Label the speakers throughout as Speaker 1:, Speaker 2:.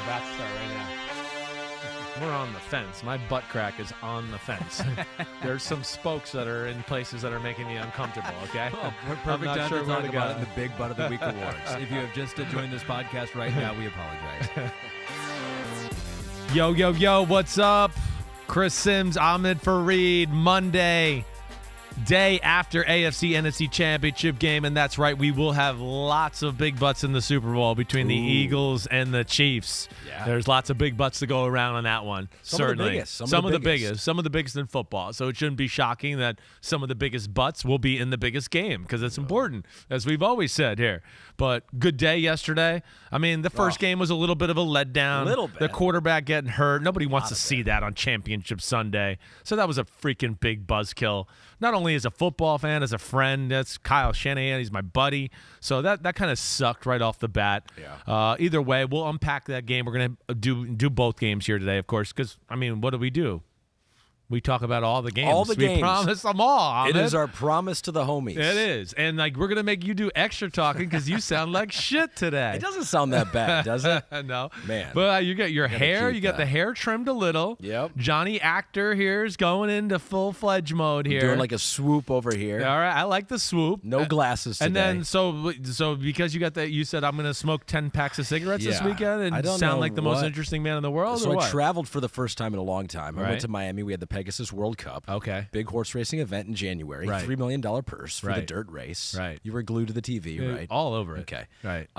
Speaker 1: about to start right now. We're on the fence. My butt crack is on the fence. There's some spokes that are in places that are making me uncomfortable, okay?
Speaker 2: Well, perfect time to talk about it in the Big Butt of the Week Awards. If you have just joined this podcast right now, we apologize.
Speaker 1: Yo, what's up? Chris Simms, Ahmed Fareed, Monday, day after AFC NFC Championship game, and that's right, we will have lots of big butts in the Super Bowl between the Eagles and the Chiefs. Yeah. There's lots of big butts to go around on that one. Certainly. Some of the biggest in football. So it shouldn't be shocking that some of the biggest butts will be in the biggest game because it's important, as we've always said here. But good day yesterday. I mean, the first game was a little bit of a letdown.
Speaker 2: A little bit.
Speaker 1: The quarterback getting hurt. Nobody wants to see that on Championship Sunday. So that was a freaking big buzzkill. Not only as a football fan, as a friend. That's Kyle Shanahan. He's my buddy. So that kind of sucked right off the bat. Yeah. Either way, we'll unpack that game. We're going to do both games here today, of course, because, I mean, what do? We talk about all the games.
Speaker 2: All the games.
Speaker 1: We promise them all, Ahmed.
Speaker 2: It is our promise to the homies.
Speaker 1: It is. And, we're going to make you do extra talking because you sound like shit today.
Speaker 2: It doesn't sound that bad, does it?
Speaker 1: No.
Speaker 2: Man.
Speaker 1: But you got your hair. You got the hair trimmed a little.
Speaker 2: Yep.
Speaker 1: Johnny Actor here is going into full-fledged mode here.
Speaker 2: Doing like a swoop over here.
Speaker 1: All right. I like the swoop.
Speaker 2: No glasses today.
Speaker 1: And then, so because you got that, you said, I'm going to smoke 10 packs of cigarettes this weekend and sound like the most interesting man in the world?
Speaker 2: So
Speaker 1: or what?
Speaker 2: I traveled for the first time in a long time. I went to Miami. We had the Pegasus World Cup.
Speaker 1: Okay.
Speaker 2: Big horse racing event in January.
Speaker 1: Right.
Speaker 2: $3 million purse for the dirt race.
Speaker 1: Right.
Speaker 2: You were glued to the TV, right?
Speaker 1: All over it.
Speaker 2: Okay.
Speaker 1: Right.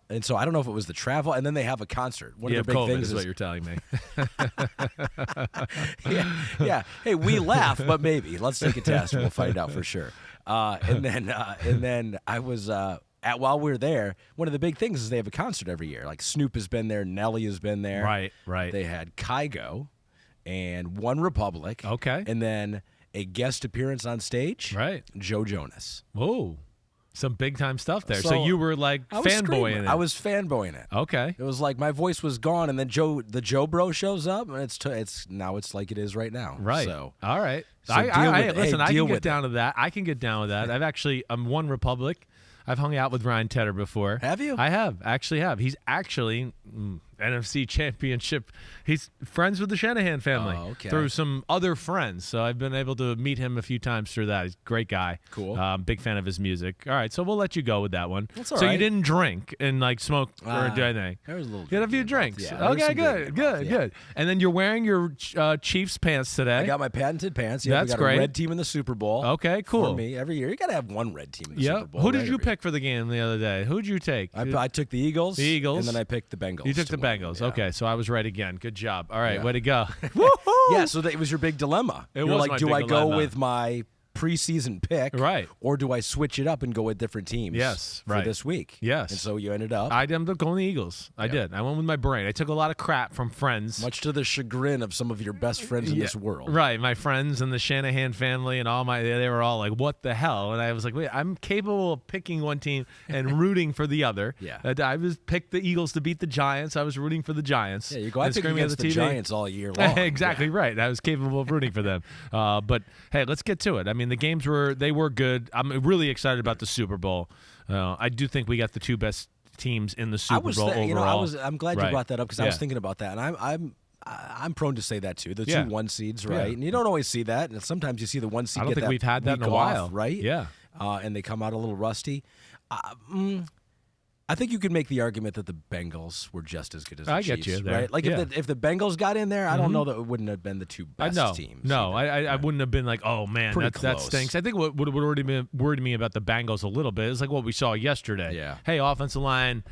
Speaker 2: And so I don't know if it was the travel, and then they have a concert. One of the big
Speaker 1: COVID
Speaker 2: things
Speaker 1: is what you're telling me.
Speaker 2: yeah. Hey, we laugh, but maybe. Let's take a test and we'll find out for sure. And then I was while we were there, one of the big things is they have a concert every year. Like Snoop has been there, Nelly has been there.
Speaker 1: Right.
Speaker 2: They had Kygo and One Republic.
Speaker 1: Okay.
Speaker 2: And then a guest appearance on stage.
Speaker 1: Right.
Speaker 2: Joe Jonas.
Speaker 1: Whoa. Some big-time stuff there. So you were, fanboying it.
Speaker 2: I was fanboying it.
Speaker 1: Okay.
Speaker 2: It was like my voice was gone, and then the Joe Bro shows up, and it's like it is right now.
Speaker 1: Right.
Speaker 2: So,
Speaker 1: all right.
Speaker 2: I
Speaker 1: can get down to that. I can get down with that. I'm One Republic. I've hung out with Ryan Tedder before.
Speaker 2: Have you?
Speaker 1: I have. He's actually NFC Championship. He's friends with the Shanahan family through some other friends. So I've been able to meet him a few times through that. He's a great guy.
Speaker 2: Cool.
Speaker 1: Big fan of his music. All right, so we'll let you go with that one.
Speaker 2: That's all
Speaker 1: so
Speaker 2: right.
Speaker 1: You didn't drink and smoke or do anything?
Speaker 2: There was a little.
Speaker 1: You had a few drinks.
Speaker 2: Yeah,
Speaker 1: okay, good. And then you're wearing your Chiefs pants today.
Speaker 2: I got my patented pants. Yeah,
Speaker 1: That's
Speaker 2: we got
Speaker 1: great.
Speaker 2: A red team in the Super Bowl.
Speaker 1: Okay, cool.
Speaker 2: For me, every year you got to have one red team in the Super Bowl.
Speaker 1: Who did you pick for the game the other day? Who did you take?
Speaker 2: I took the Eagles.
Speaker 1: The Eagles.
Speaker 2: And then I picked the Bengals.
Speaker 1: You took the Bengals.
Speaker 2: Yeah.
Speaker 1: Okay, so I was right again. Good job. All right, way to go.
Speaker 2: Woohoo! Yeah, so it was your big dilemma.
Speaker 1: It was
Speaker 2: like,
Speaker 1: my
Speaker 2: do
Speaker 1: big
Speaker 2: I
Speaker 1: dilemma.
Speaker 2: go with my preseason pick,
Speaker 1: right,
Speaker 2: or do I switch it up and go with different teams?
Speaker 1: Yes,
Speaker 2: for this week.
Speaker 1: Yes,
Speaker 2: and so you ended up.
Speaker 1: I ended up going the Eagles. I did. I went with my brain. I took a lot of crap from friends,
Speaker 2: much to the chagrin of some of your best friends in this world.
Speaker 1: Right, my friends and the Shanahan family and they were all like, "What the hell?" And I was like, "Wait, I'm capable of picking one team and rooting for the other."
Speaker 2: Yeah,
Speaker 1: I was picked the Eagles to beat the Giants. I was rooting for the Giants.
Speaker 2: Yeah, you go. I picked against the Giants all year long.
Speaker 1: Exactly right. I was capable of rooting for them. But hey, let's get to it. I mean, the games were good. I'm really excited about the Super Bowl. I do think we got the two best teams in the Super Bowl overall.
Speaker 2: I'm glad you brought that up because I was thinking about that, and I'm prone to say that too. The two 1 seeds, right? And you don't always see that, and sometimes you see the 1 seed.
Speaker 1: I don't think we've had that in a while,
Speaker 2: right?
Speaker 1: Yeah,
Speaker 2: and they come out a little rusty. I think you could make the argument that the Bengals were just as good as the Chiefs.
Speaker 1: I get you there.
Speaker 2: Right? Like if the Bengals got in there, I don't know that it wouldn't have been the two best teams.
Speaker 1: No, I wouldn't have been like, oh man, that stinks. I think what would already worried me about the Bengals a little bit is like what we saw yesterday.
Speaker 2: Yeah.
Speaker 1: Hey, offensive line,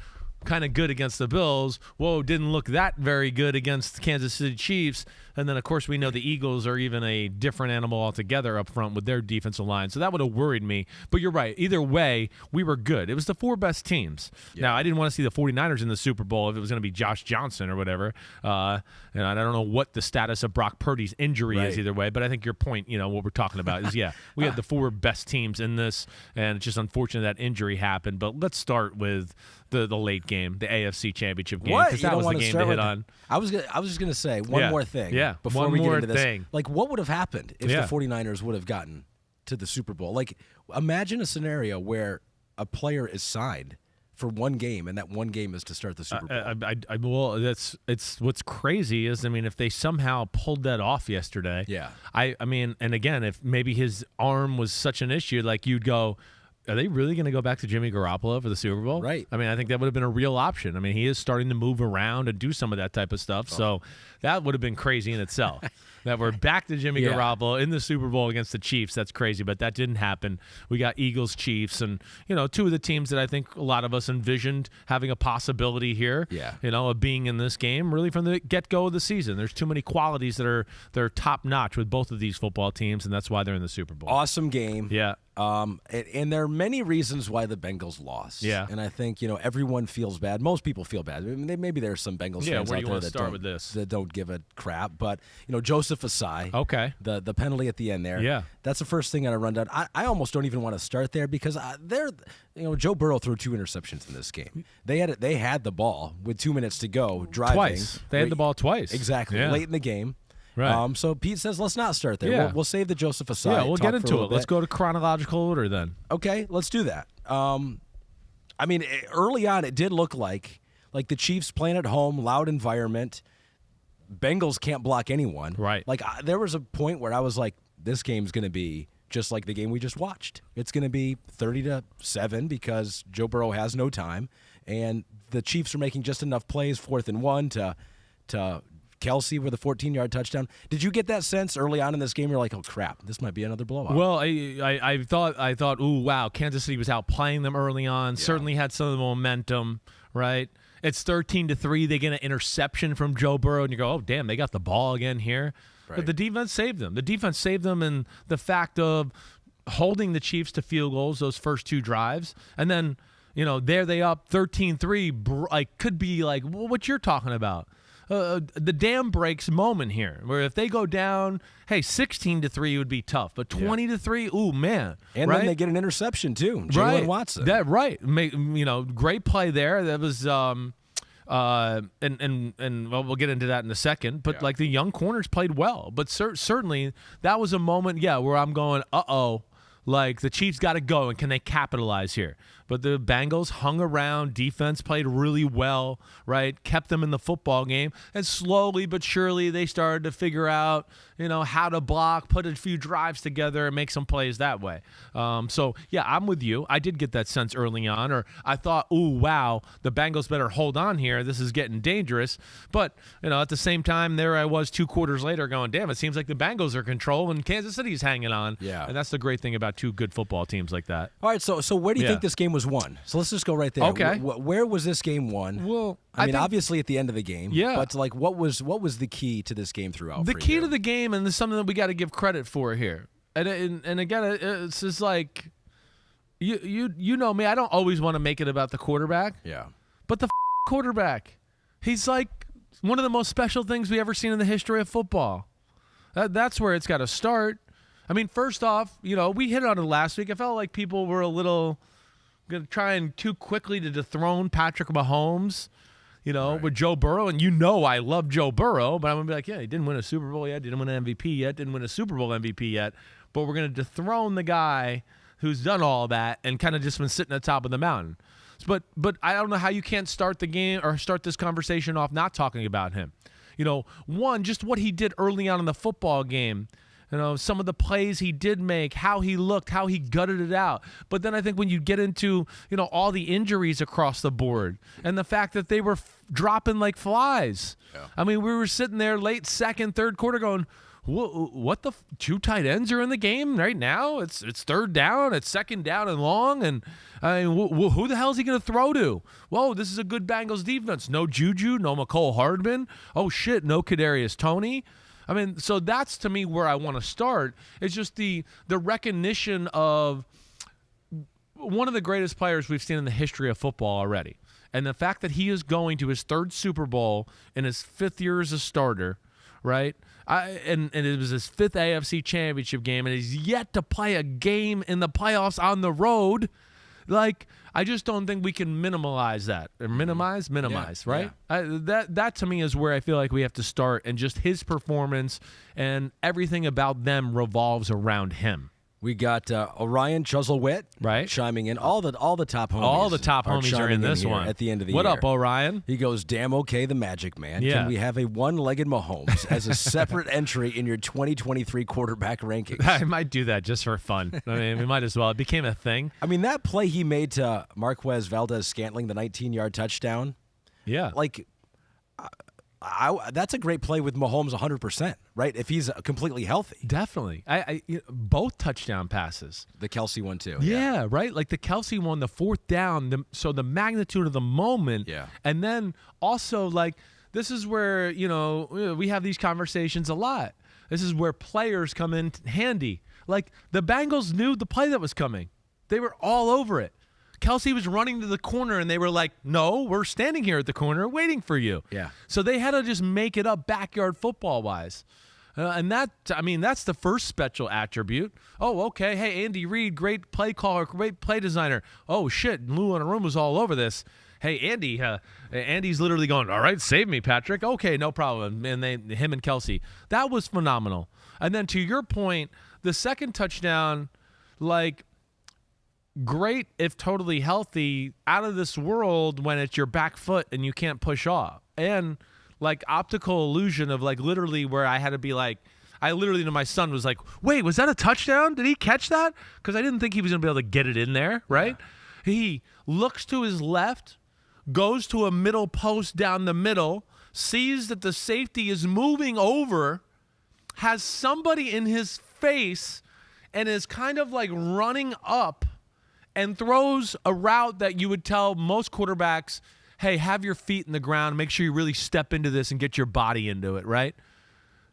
Speaker 1: kind of good against the Bills. Whoa, didn't look that very good against the Kansas City Chiefs. And then, of course, we know the Eagles are even a different animal altogether up front with their defensive line. So that would have worried me. But you're right. Either way, we were good. It was the 4 best teams. Yeah. Now, I didn't want to see the 49ers in the Super Bowl if it was going to be Josh Johnson or whatever. And I don't know what the status of Brock Purdy's injury is either way. But I think your point, what we're talking about is, we had the 4 best teams in this. And it's just unfortunate that injury happened. But let's start with the late game, the AFC Championship game. Because that was the game to hit on.
Speaker 2: I was just going to say one more thing.
Speaker 1: Yeah,
Speaker 2: before we get into this. Like, what would have happened if the 49ers would have gotten to the Super Bowl? Like, imagine a scenario where a player is signed for one game, and that one game is to start the Super Bowl.
Speaker 1: Well, it's what's crazy is, I mean, if they somehow pulled that off yesterday,
Speaker 2: Yeah.
Speaker 1: I mean, and again, if maybe his arm was such an issue, like you'd go, are they really going to go back to Jimmy Garoppolo for the Super Bowl?
Speaker 2: Right.
Speaker 1: I mean, I think that would have been a real option. I mean, he is starting to move around and do some of that type of stuff. So that would have been crazy in itself. That we're back to Jimmy Garoppolo in the Super Bowl against the Chiefs. That's crazy, but that didn't happen. We got Eagles-Chiefs, and, you know, two of the teams that I think a lot of us envisioned having a possibility here, you know, of being in this game really from the get-go of the season. There's too many qualities that are top-notch with both of these football teams, and that's why they're in the Super Bowl.
Speaker 2: Awesome game.
Speaker 1: Yeah.
Speaker 2: And there are many reasons why the Bengals lost.
Speaker 1: Yeah.
Speaker 2: And I think, you know, everyone feels bad. Most people feel bad. I mean, maybe there's some Bengals fans
Speaker 1: where
Speaker 2: out
Speaker 1: you
Speaker 2: there
Speaker 1: want to start with this?
Speaker 2: that don't give a crap. But, you know, Joseph Asai.
Speaker 1: Okay.
Speaker 2: The penalty at the end there.
Speaker 1: Yeah.
Speaker 2: That's the first thing on a rundown. I almost don't even want to start there because Joe Burrow threw 2 interceptions in this game. They had the ball with 2 minutes to go driving.
Speaker 1: Twice. They had the ball twice.
Speaker 2: Exactly.
Speaker 1: Yeah.
Speaker 2: Late in the game.
Speaker 1: Right.
Speaker 2: So Pete says, let's not start there.
Speaker 1: Yeah.
Speaker 2: We'll save the Joseph Asai.
Speaker 1: Yeah, we'll get into it.
Speaker 2: Bit.
Speaker 1: Let's go to chronological order then.
Speaker 2: Okay, let's do that. I mean, early on, it did look like the Chiefs playing at home, loud environment. Bengals can't block anyone.
Speaker 1: Right.
Speaker 2: Like, there was a point where I was like, this game's going to be just like the game we just watched. It's going to be 30-7 because Joe Burrow has no time, and the Chiefs are making just enough plays, 4th and 1 to Kelsey with a 14-yard touchdown. Did you get that sense early on in this game? You're like, oh crap, this might be another blowout.
Speaker 1: Well, I thought, ooh, wow, Kansas City was outplaying them early on. Yeah. Certainly had some of the momentum, right? It's 13-3. They get an interception from Joe Burrow, and you go, oh damn, they got the ball again here. Right. But the defense saved them. The defense saved them in the fact of holding the Chiefs to field goals those first 2 drives, and then there they up 13-3. Like could be like what you're talking about. The dam breaks moment here, where if they go down, hey, 16-3 would be tough, but 20-3, ooh man!
Speaker 2: And
Speaker 1: right?
Speaker 2: then they get an interception too, Jalen Watson.
Speaker 1: That right, great play there. That was and well, we'll get into that in a second. But like the young corners played well, but certainly that was a moment, where I'm going, like the Chiefs got to go, and can they capitalize here? But the Bengals hung around. Defense played really well, right? Kept them in the football game. And slowly but surely they started to figure out, how to block, put a few drives together, and make some plays that way. So, I'm with you. I did get that sense early on. Or I thought, ooh, wow, the Bengals better hold on here. This is getting dangerous. But, at the same time, there I was 2 quarters later going, damn, it seems like the Bengals are control and Kansas City's hanging on.
Speaker 2: Yeah.
Speaker 1: And that's the great thing about 2 good football teams like that.
Speaker 2: All right, so where do you think this game was won? So let's just go right there.
Speaker 1: Okay.
Speaker 2: Where was this game won?
Speaker 1: Well,
Speaker 2: I mean, obviously at the end of the game.
Speaker 1: Yeah.
Speaker 2: But like, what was the key to this game throughout?
Speaker 1: The key to the game, and this is something that we got to give credit for here. And again, it's just like, you know me, I don't always want to make it about the quarterback.
Speaker 2: Yeah.
Speaker 1: But the quarterback, he's like one of the most special things we ever seen in the history of football. That's where it's got to start. I mean, first off, we hit on it last week. I felt like people were a little going to try and too quickly to dethrone Patrick Mahomes, right, with Joe Burrow. And I love Joe Burrow, but I'm going to be like, he didn't win a Super Bowl yet, didn't win an MVP yet, didn't win a Super Bowl MVP yet. But we're going to dethrone the guy who's done all that and kind of just been sitting at the top of the mountain. But I don't know how you can't start the game or start this conversation off not talking about him. One, just what he did early on in the football game. Some of the plays he did make, how he looked, how he gutted it out. But then I think when you get into, all the injuries across the board and the fact that they were dropping like flies. Yeah. I mean, we were sitting there late second, third quarter going, what the 2 tight ends are in the game right now? It's 3rd down, it's 2nd down and long. And I mean, who the hell is he going to throw to? Whoa, this is a good Bengals defense. No Juju, no McCole Hardman. Oh, shit, no Kadarius Toney. I mean, so that's to me where I want to start. It's just the recognition of one of the greatest players we've seen in the history of football already. And the fact that he is going to his 3rd Super Bowl in his 5th year as a starter, right? And it was his 5th AFC Championship game, and he's yet to play a game in the playoffs on the road. Like, I just don't think we can minimize that. Or minimize, right? Yeah. That to me is where I feel like we have to start, and just his performance and everything about them revolves around him.
Speaker 2: We got Orion Chuzzlewit chiming in. All the top homies.
Speaker 1: All the top homies are in this one.
Speaker 2: At the end of the year.
Speaker 1: What up, Orion?
Speaker 2: He goes, damn okay, the Magic Man.
Speaker 1: Yeah.
Speaker 2: Can we have a one-legged Mahomes as a separate entry in your 2023 quarterback rankings?
Speaker 1: I might do that just for fun. I mean, we might as well. It became a thing.
Speaker 2: I mean, that play he made to Marquez Valdez-Scantling, the 19-yard touchdown.
Speaker 1: Yeah.
Speaker 2: Like, that's a great play with Mahomes 100%, right? If he's completely healthy.
Speaker 1: Definitely. Both touchdown passes.
Speaker 2: The Kelsey one, too.
Speaker 1: Yeah, right? Like the Kelsey one, the fourth down, so the magnitude of the moment.
Speaker 2: Yeah.
Speaker 1: And then also, like, this is where, we have these conversations a lot. This is where players come in handy. Like, the Bengals knew the play that was coming. They were all over it. Kelsey was running to the corner, and they were like, no, we're standing here at the corner waiting for you.
Speaker 2: Yeah.
Speaker 1: So they had to just make it up backyard football-wise. And that's the first special attribute. Oh, okay. Hey, Andy Reid, great play caller, great play designer. Oh, shit, Lou Anarumo was all over this. Hey, Andy, Andy's literally going, all right, save me, Patrick. Okay, no problem. And him and Kelsey. That was phenomenal. And then to your point, the second touchdown, like, great if totally healthy, out of this world when it's your back foot and you can't push off. And like optical illusion of like literally where I had to be like, I literally to my son was like, wait, was that a touchdown? Did he catch that? Because I didn't think he was going to be able to get it in there, right? Yeah. He looks to his left, goes to a middle post down the middle, sees that the safety is moving over, has somebody in his face, and is kind of like running up and throws a route that you would tell most quarterbacks, hey, have your feet in the ground, make sure you really step into this and get your body into it, right?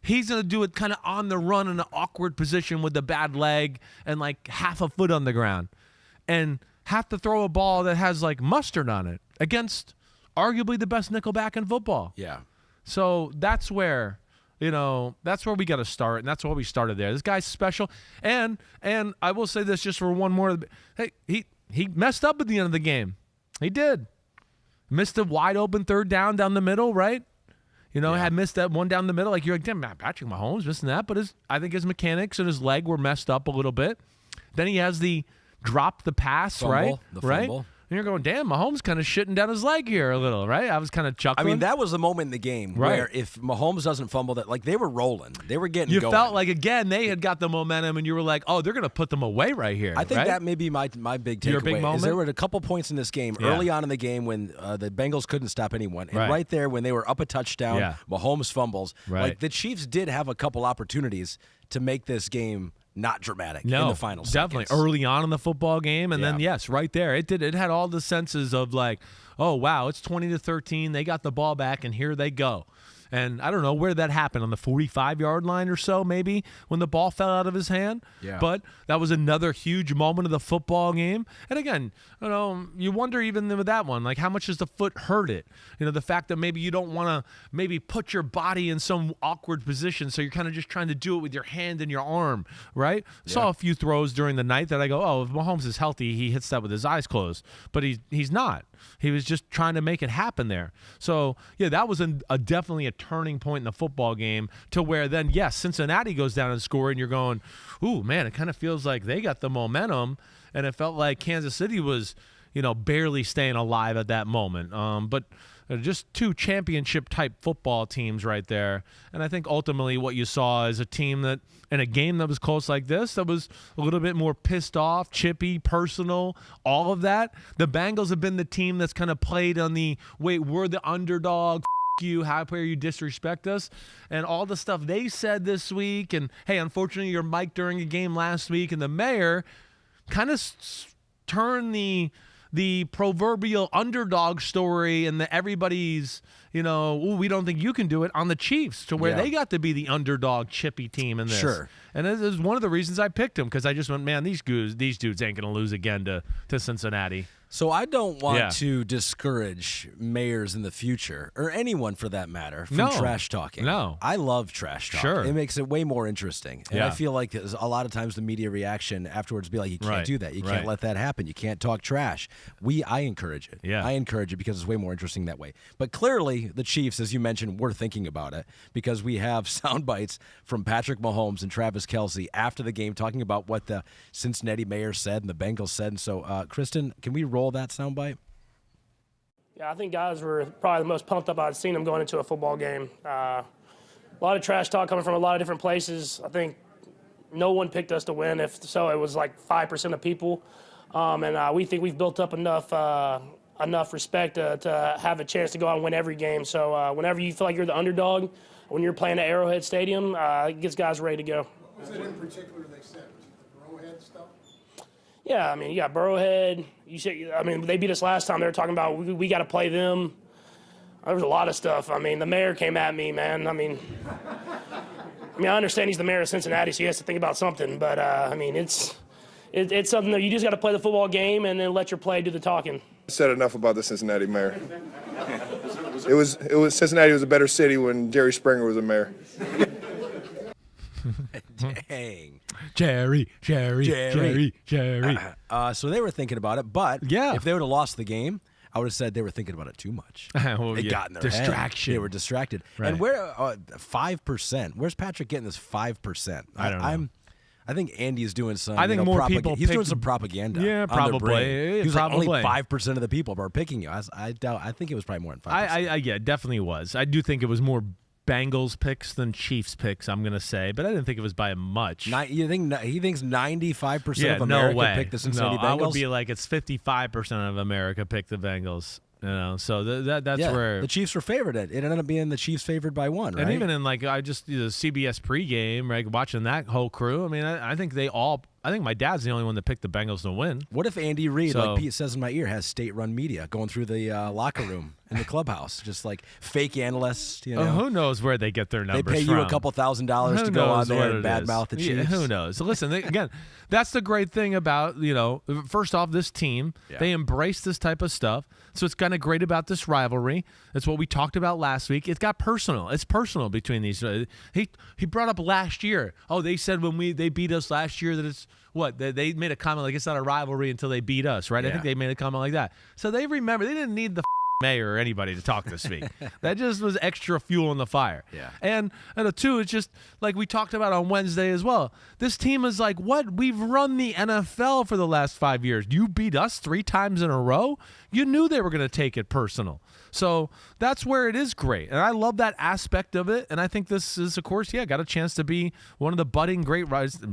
Speaker 1: He's going to do it kind of on the run in an awkward position with the bad leg and like half a foot on the ground and have to throw a ball that has like mustard on it against arguably the best nickelback in football.
Speaker 2: Yeah.
Speaker 1: So that's where... that's where we got to start, and that's why we started there. This guy's special, and I will say this just for one more. Hey, he messed up at the end of the game. He did. Missed a wide open third down the middle, right? Had missed that one down the middle. Like, you're like, damn, Patrick Mahomes missing that, but I think his mechanics and his leg were messed up a little bit. Then he has the drop the pass,
Speaker 2: fumble,
Speaker 1: right?
Speaker 2: The
Speaker 1: right?
Speaker 2: fumble.
Speaker 1: And you're going, damn, Mahomes kind of shitting down his leg here a little, right? I was kind of chuckling.
Speaker 2: I mean, that was the moment in the game where if Mahomes doesn't fumble, that like they were rolling. They were getting going.
Speaker 1: You felt like, again, they had got the momentum, and you were like, oh, they're going to put them away right here.
Speaker 2: I think that may be my big takeaway.
Speaker 1: Your big moment?
Speaker 2: Is there were a couple points in this game early on in the game when the Bengals couldn't stop anyone. And right there when they were up a touchdown, Mahomes fumbles.
Speaker 1: Right.
Speaker 2: Like the Chiefs did have a couple opportunities to make this game not dramatic in the final
Speaker 1: definitely
Speaker 2: seconds.
Speaker 1: Early on in the football game, and then yes, right there, it had all the senses of like, oh wow, it's 20-13, they got the ball back, and here they go. And I don't know where that happened, on the 45-yard line or so, maybe, when the ball fell out of his hand.
Speaker 2: Yeah.
Speaker 1: But that was another huge moment of the football game. And again, you wonder even with that one, like how much does the foot hurt it? The fact that maybe you don't want to maybe put your body in some awkward position, so you're kind of just trying to do it with your hand and your arm, right? Yeah. Saw a few throws during the night that I go, oh, if Mahomes is healthy, he hits that with his eyes closed. But he's not. He was just trying to make it happen there. So, yeah, that was definitely a turning point in the football game, to where then, yes, Cincinnati goes down and score, and you're going, ooh, man, it kind of feels like they got the momentum, and it felt like Kansas City was, barely staying alive at that moment. But just two championship-type football teams right there. And I think ultimately what you saw is a team that, in a game that was close like this, that was a little bit more pissed off, chippy, personal, all of that. The Bengals have been the team that's kind of played on the, wait, we're the underdog, you, how dare you disrespect us, and all the stuff they said this week. And, hey, unfortunately, your mic during a game last week, and the mayor kind of turned the proverbial underdog story and everybody's, ooh, we don't think you can do it, on the Chiefs, to where they got to be the underdog chippy team in this.
Speaker 2: Sure.
Speaker 1: And it is one of the reasons I picked them, because I just went, man, these dudes ain't going to lose again to Cincinnati.
Speaker 2: So I don't want to discourage mayors in the future, or anyone for that matter, from trash talking.
Speaker 1: No.
Speaker 2: I love trash talk.
Speaker 1: Sure.
Speaker 2: It makes it way more interesting. And I feel like a lot of times the media reaction afterwards be like, you can't do that. You can't let that happen. You can't talk trash. I encourage it.
Speaker 1: Yeah.
Speaker 2: I encourage it because it's way more interesting that way. But clearly the Chiefs, as you mentioned, were thinking about it because we have sound bites from Patrick Mahomes and Travis Kelce after the game talking about what the Cincinnati mayor said and the Bengals said. And so, Kristen, can we roll that soundbite?
Speaker 3: Yeah, I think guys were probably the most pumped up I'd seen them going into a football game. A lot of trash talk coming from a lot of different places. I think no one picked us to win. If so, it was like 5% of people. And we think we've built up enough respect to have a chance to go out and win every game. So whenever you feel like you're the underdog, when you're playing at Arrowhead Stadium, it gets guys ready to go.
Speaker 4: What was it in particular they said? Was it the Arrowhead stuff?
Speaker 3: Yeah, I mean, you got Burrowhead. They beat us last time. They were talking about we got to play them. There was a lot of stuff. I mean, the mayor came at me, man. I understand he's the mayor of Cincinnati, so he has to think about something. But it's something that you just got to play the football game and then let your play do the talking.
Speaker 5: I said enough about the Cincinnati mayor. It was Cincinnati was a better city when Jerry Springer was a mayor.
Speaker 2: Dang.
Speaker 1: Jerry.
Speaker 2: So they were thinking about it, but if they would have lost the game, I would have said they were thinking about it too much. They got in their
Speaker 1: distraction.
Speaker 2: Head. They were distracted.
Speaker 1: Right.
Speaker 2: And where 5%? Where's Patrick getting this 5%?
Speaker 1: I don't know.
Speaker 2: I think Andy's doing some.
Speaker 1: I think more people.
Speaker 2: He's doing some propaganda.
Speaker 1: Yeah, probably.
Speaker 2: He's like, only 5% of the people are picking you. I doubt. I think it was probably more than 5%.
Speaker 1: Yeah, definitely was. I do think it was more Bengals picks than Chiefs picks, I'm going to say, but I didn't think it was by much.
Speaker 2: You think he thinks 95% of America picked the Cincinnati Bengals?
Speaker 1: I would be like it's 55% of America picked the Bengals. So that's where
Speaker 2: the Chiefs were favored. It ended up being the Chiefs favored by 1, right?
Speaker 1: And even in the CBS pregame, right, watching that whole crew. I mean, I think they all. I think my dad's the only one that picked the Bengals to win.
Speaker 2: What if Andy Reid, like Pete says in my ear, has state-run media going through the locker room in the clubhouse, just like fake analysts?
Speaker 1: Who knows where they get their numbers from?
Speaker 2: They pay you a couple $1,000s to go on there and badmouth the Chiefs.
Speaker 1: Who knows? So listen, again, that's the great thing about first off, this team, they embrace this type of stuff. So it's kind of great about this rivalry. That's what we talked about last week. It got personal. It's personal between these. He brought up last year. Oh, they said when they beat us last year that it's what they made a comment like it's not a rivalry until they beat us, right? I think they made a comment like that. So they remember they didn't need the mayor or anybody to talk this week. That just was extra fuel in the fire.
Speaker 2: Yeah.
Speaker 1: And two, it's just like we talked about on Wednesday as well. This team is like, what? We've run the NFL for the last 5 years. You beat us 3 times in a row? You knew they were going to take it personal. So that's where it is great. And I love that aspect of it. And I think this is, of course, got a chance to be one of the budding great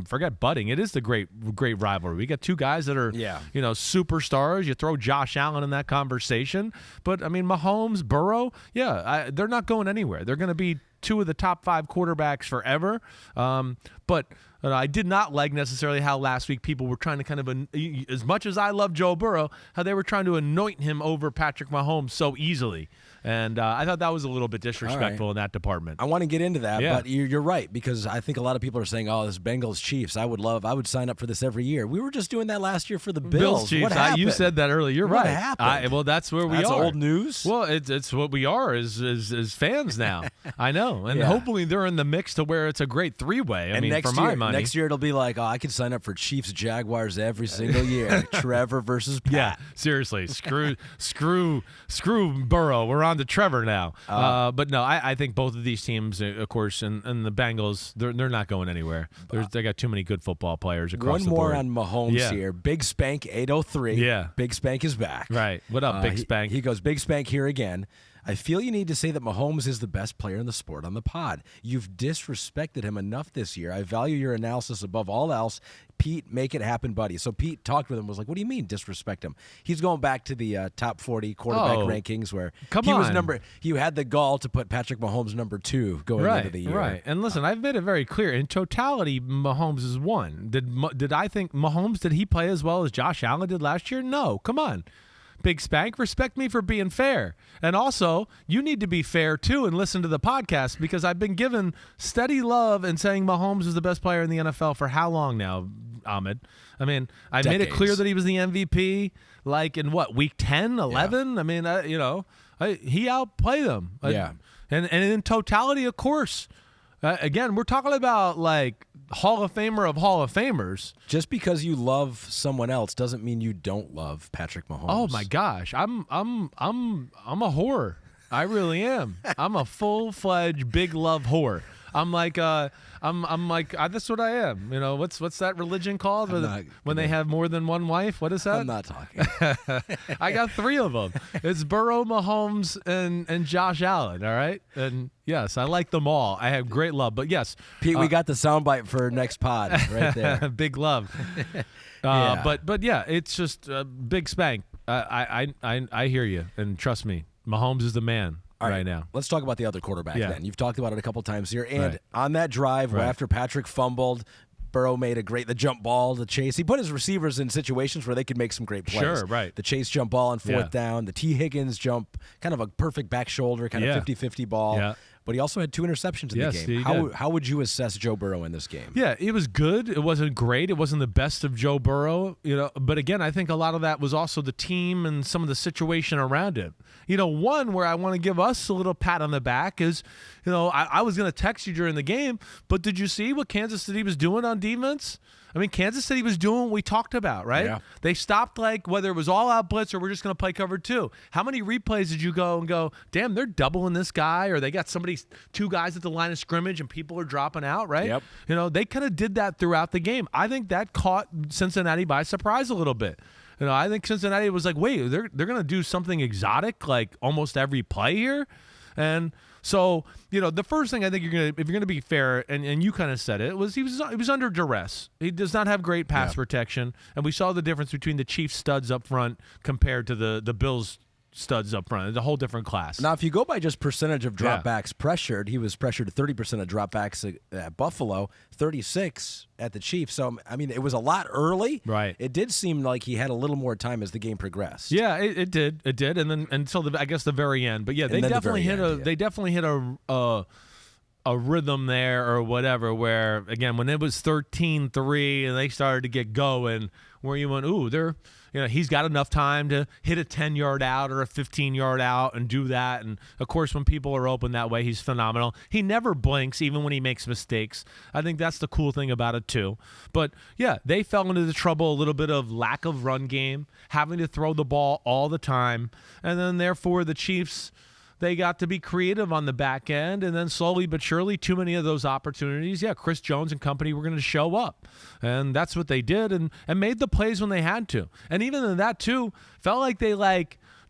Speaker 1: forget budding. It is the great rivalry. We got 2 guys that are, superstars. You throw Josh Allen in that conversation. But, I mean, Mahomes, Burrow, they're not going anywhere. They're going to be 2 of the top 5 quarterbacks forever. But I did not like necessarily how last week people were trying to kind of, as much as I love Joe Burrow, how they were trying to anoint him over Patrick Mahomes so easily. And I thought that was a little bit disrespectful in that department.
Speaker 2: I want to get into that, but you're right, because I think a lot of people are saying, oh, this Bengals-Chiefs, I would sign up for this every year. We were just doing that last year for the Bills.
Speaker 1: Chiefs.
Speaker 2: What happened?
Speaker 1: You said that earlier. You're
Speaker 2: what
Speaker 1: right.
Speaker 2: Happened?
Speaker 1: Well, that's where we are.
Speaker 2: That's old news?
Speaker 1: Well, it's what we are as fans now. I know. And hopefully they're in the mix to where it's a great 3-way. I mean, for my money.
Speaker 2: Next year it'll be like, I could sign up for Chiefs-Jaguars every single year. Trevor versus Pat.
Speaker 1: Yeah, seriously. Screw Burrow. We're on to Trevor now. But no, I think both of these teams, of course, and the Bengals, they're not going anywhere. They got too many good football players across the board.
Speaker 2: One more on Mahomes here. Big Spank 803.
Speaker 1: Yeah.
Speaker 2: Big Spank is back.
Speaker 1: Right. What up, Big Spank?
Speaker 2: He goes, Big Spank here again. I feel you need to say that Mahomes is the best player in the sport on the pod. You've disrespected him enough this year. I value your analysis above all else. Pete, make it happen, buddy. So Pete talked with him, was like, what do you mean disrespect him? He's going back to the top 40 quarterback rankings where he had the gall to put Patrick Mahomes number 2 going into the year.
Speaker 1: Right. And listen, I've made it very clear. In totality, Mahomes is 1. Did I think Mahomes, did he play as well as Josh Allen did last year? No. Come on. Big Spank, respect me for being fair. And also, you need to be fair, too, and listen to the podcast because I've been given steady love and saying Mahomes is the best player in the NFL for how long now, Ahmed? I mean, I made it clear that he was the MVP, like in what, week 10, 11? Yeah. I mean, he outplayed them.
Speaker 2: Yeah.
Speaker 1: And in totality, of course. Again, we're talking about like Hall of Famer of Hall of Famers.
Speaker 2: Just because you love someone else doesn't mean you don't love Patrick Mahomes.
Speaker 1: Oh my gosh, I'm a whore. I really am. I'm a full-fledged big love whore. I'm like that's what I am. You know, what's that religion called when they have more than one wife? What is that?
Speaker 2: I'm not talking.
Speaker 1: I got 3 of them. It's Burrow, Mahomes, and Josh Allen. All right, and yes, I like them all. I have great love, but yes,
Speaker 2: Pete, we got the soundbite for next pod right there.
Speaker 1: Big love.
Speaker 2: Yeah.
Speaker 1: But yeah, it's just Big Spank. I hear you, and trust me, Mahomes is the man. Right now.
Speaker 2: Let's talk about the other quarterback then. You've talked about it a couple times here. And
Speaker 1: Right.
Speaker 2: on that drive where after Patrick fumbled, Burrow made the jump ball, the chase. He put his receivers in situations where they could make some great plays.
Speaker 1: Sure, right.
Speaker 2: The chase jump ball on 4th down, the T. Higgins jump, kind of a perfect back shoulder, kind of 50-50 ball.
Speaker 1: Yeah.
Speaker 2: But he also had 2 interceptions in the game. How would you assess Joe Burrow in this game?
Speaker 1: Yeah, it was good. It wasn't great. It wasn't the best of Joe Burrow, but again, I think a lot of that was also the team and some of the situation around it. One where I want to give us a little pat on the back is, I was going to text you during the game, but did you see what Kansas City was doing on defense? I mean, Kansas City was doing what we talked about, right?
Speaker 2: Yeah. They
Speaker 1: stopped, whether it was all-out blitz or we're just going to play cover 2. How many replays did you go, damn, they're doubling this guy, or they got 2 guys at the line of scrimmage and people are dropping out, right?
Speaker 2: Yep.
Speaker 1: They kind of did that throughout the game. I think that caught Cincinnati by surprise a little bit. I think Cincinnati was like, wait, they're going to do something exotic like almost every play here? And so, the first thing I think if you're going to be fair, and you kind of said it, was he was under duress. He does not have great pass protection, and we saw the difference between the Chiefs studs up front compared to the Bills studs up front. It's a whole different class.
Speaker 2: Now, if you go by just percentage of dropbacks pressured, he was pressured 30% of dropbacks at Buffalo, 36 at the Chiefs. So, I mean, it was a lot early.
Speaker 1: Right.
Speaker 2: It did seem like he had a little more time as the game progressed.
Speaker 1: Yeah, it did. It did. And then until the very end. But yeah, they definitely hit a rhythm there or whatever where, again, when it was 13-3 and they started to get going, where you went, ooh, he's got enough time to hit a 10-yard out or a 15-yard out and do that. And, of course, when people are open that way, he's phenomenal. He never blinks, even when he makes mistakes. I think that's the cool thing about it, too. But, yeah, they fell into the trouble, a little bit of lack of run game, having to throw the ball all the time. And then, therefore, the Chiefs, they got to be creative on the back end, and then slowly but surely, too many of those opportunities, Chris Jones and company were going to show up. And that's what they did and made the plays when they had to. And even in that, too, felt like they,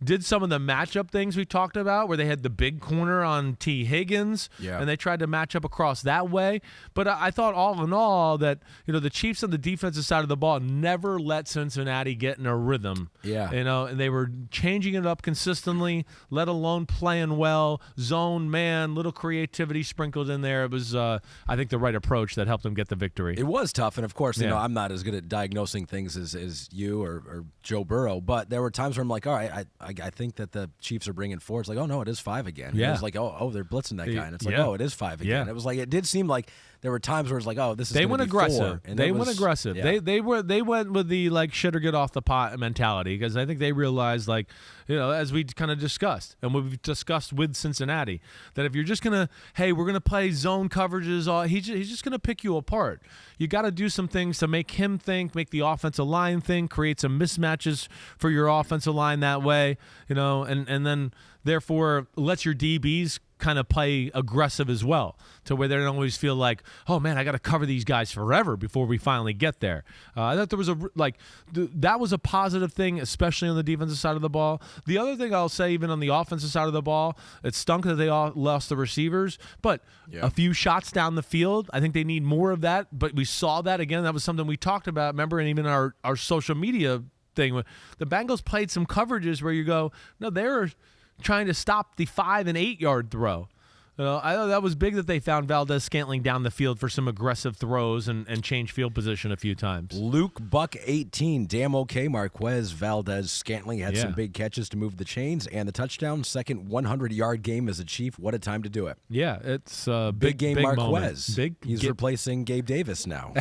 Speaker 1: did some of the matchup things we talked about where they had the big corner on T. Higgins and they tried to match up across that way. But I thought all in all that, the Chiefs on the defensive side of the ball never let Cincinnati get in a rhythm.
Speaker 2: Yeah.
Speaker 1: And they were changing it up consistently, let alone playing well, zone, man, little creativity sprinkled in there. It was, I think, the right approach that helped them get the victory.
Speaker 2: It was tough. And, of course, I'm not as good at diagnosing things as you or Joe Burrow. But there were times where I'm like, all right, I think that the Chiefs are bringing 4. It's like, oh, no, it is 5 again.
Speaker 1: Yeah.
Speaker 2: It was like, oh, they're blitzing that guy. And it's like, oh, it is 5 again.
Speaker 1: Yeah.
Speaker 2: It was like, it did seem like there were times where it's like, oh, this is
Speaker 1: they
Speaker 2: going
Speaker 1: went
Speaker 2: to be
Speaker 1: aggressive.
Speaker 2: 4. And
Speaker 1: they went aggressive.
Speaker 2: Yeah.
Speaker 1: They went with the shit or get off the pot mentality because I think they realized as we kind of discussed and we've discussed with Cincinnati that if you're just gonna we're gonna play zone coverages, he's just gonna pick you apart. You got to do some things to make him think, make the offensive line think, create some mismatches for your offensive line that way, and then therefore lets your DBs kind of play aggressive as well to where they don't always feel like, oh man, I got to cover these guys forever before we finally get there. I thought there was that was a positive thing, especially on the defensive side of the ball. The other thing I'll say, even on the offensive side of the ball, it stunk that they all lost the receivers, but a few shots down the field, I think they need more of that, but we saw that again. That was something we talked about, remember, and even our social media thing. The Bengals played some coverages where you go, no, they're trying to stop the 5 and 8 yard throw. I thought that was big that they found Valdez-Scantling down the field for some aggressive throws and change field position a few times.
Speaker 2: Luke Buck 18, damn okay. Marquez Valdez-Scantling had some big catches to move the chains and the touchdown. Second 100-yard game as a Chief. What a time to do it.
Speaker 1: Yeah, it's
Speaker 2: big game Marquez.
Speaker 1: Moment.
Speaker 2: He's replacing Gabe Davis now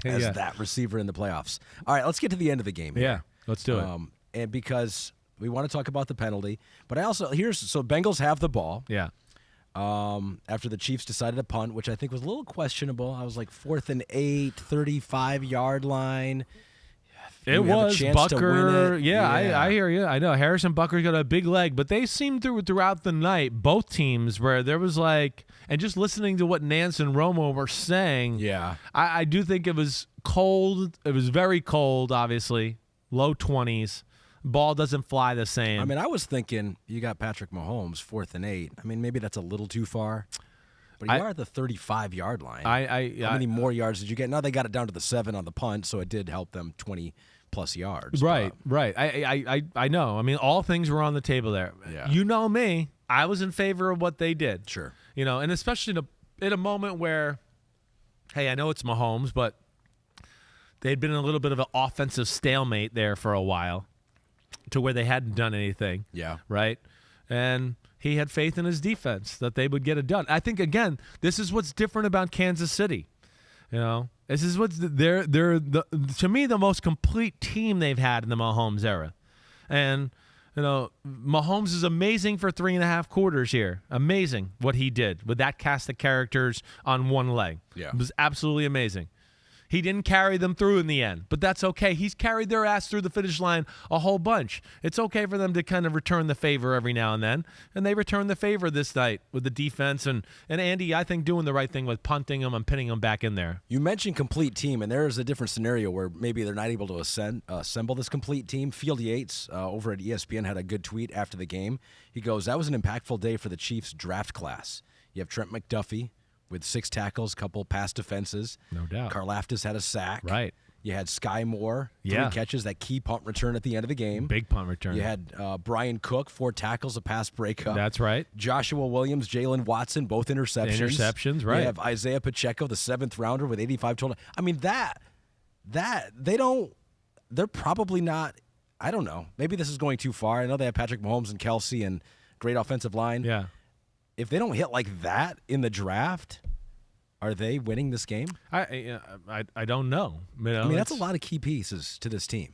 Speaker 2: as that receiver in the playoffs. All right, let's get to the end of the game here.
Speaker 1: Yeah, let's do it.
Speaker 2: And because we want to talk about the penalty, but I also so Bengals have the ball.
Speaker 1: Yeah.
Speaker 2: After the Chiefs decided to punt, which I think was a little questionable. I was like 4th and 8, 35-yard line.
Speaker 1: It was Bucker. I hear you. I know Harrison Bucker's got a big leg, but they seemed throughout the night, both teams, where there was like, and just listening to what Nance and Romo were saying, I do think it was cold. It was very cold, obviously, low 20s. Ball doesn't fly the same.
Speaker 2: I mean, I was thinking you got Patrick Mahomes 4th and 8. I mean, maybe that's a little too far. But you are at the 35-yard line. How many more yards did you get? Now they got it down to the 7 on the punt, so it did help them 20-plus yards.
Speaker 1: Right. I know. I mean, all things were on the table there.
Speaker 2: Yeah.
Speaker 1: You know me. I was in favor of what they did.
Speaker 2: Sure.
Speaker 1: And especially in a moment where, hey, I know it's Mahomes, but they'd been in a little bit of an offensive stalemate there for a while, to where they hadn't done anything.
Speaker 2: Yeah.
Speaker 1: Right? And he had faith in his defense that they would get it done. I think, again, this is what's different about Kansas City. This is what's they're to me the most complete team they've had in the Mahomes era. And Mahomes is amazing for 3.5 quarters here. Amazing what he did with that cast of characters on one leg.
Speaker 2: Yeah.
Speaker 1: It was absolutely amazing. He didn't carry them through in the end, but that's okay. He's carried their ass through the finish line a whole bunch. It's okay for them to kind of return the favor every now and then, and they returned the favor this night with the defense. And Andy, I think, doing the right thing with punting them and pinning them back in there.
Speaker 2: You mentioned complete team, and there is a different scenario where maybe they're not able to assemble this complete team. Field Yates over at ESPN had a good tweet after the game. He goes, that was an impactful day for the Chiefs draft class. You have Trent McDuffie with 6 tackles, couple pass defenses.
Speaker 1: No doubt.
Speaker 2: Karlaftis had a sack.
Speaker 1: Right.
Speaker 2: You had Sky Moore, 3 catches, that key punt return at the end of the game.
Speaker 1: Big punt return.
Speaker 2: You had Brian Cook, 4 tackles, a pass breakup.
Speaker 1: That's right.
Speaker 2: Joshua Williams, Jalen Watson, both interceptions.
Speaker 1: Interceptions, right.
Speaker 2: You have Isaiah Pacheco, the 7th rounder with 85 total. I mean, they're probably not, I don't know. Maybe this is going too far. I know they have Patrick Mahomes and Kelsey and great offensive line.
Speaker 1: Yeah.
Speaker 2: If they don't hit like that in the draft, are they winning this game?
Speaker 1: I don't know.
Speaker 2: I mean, that's a lot of key pieces to this team.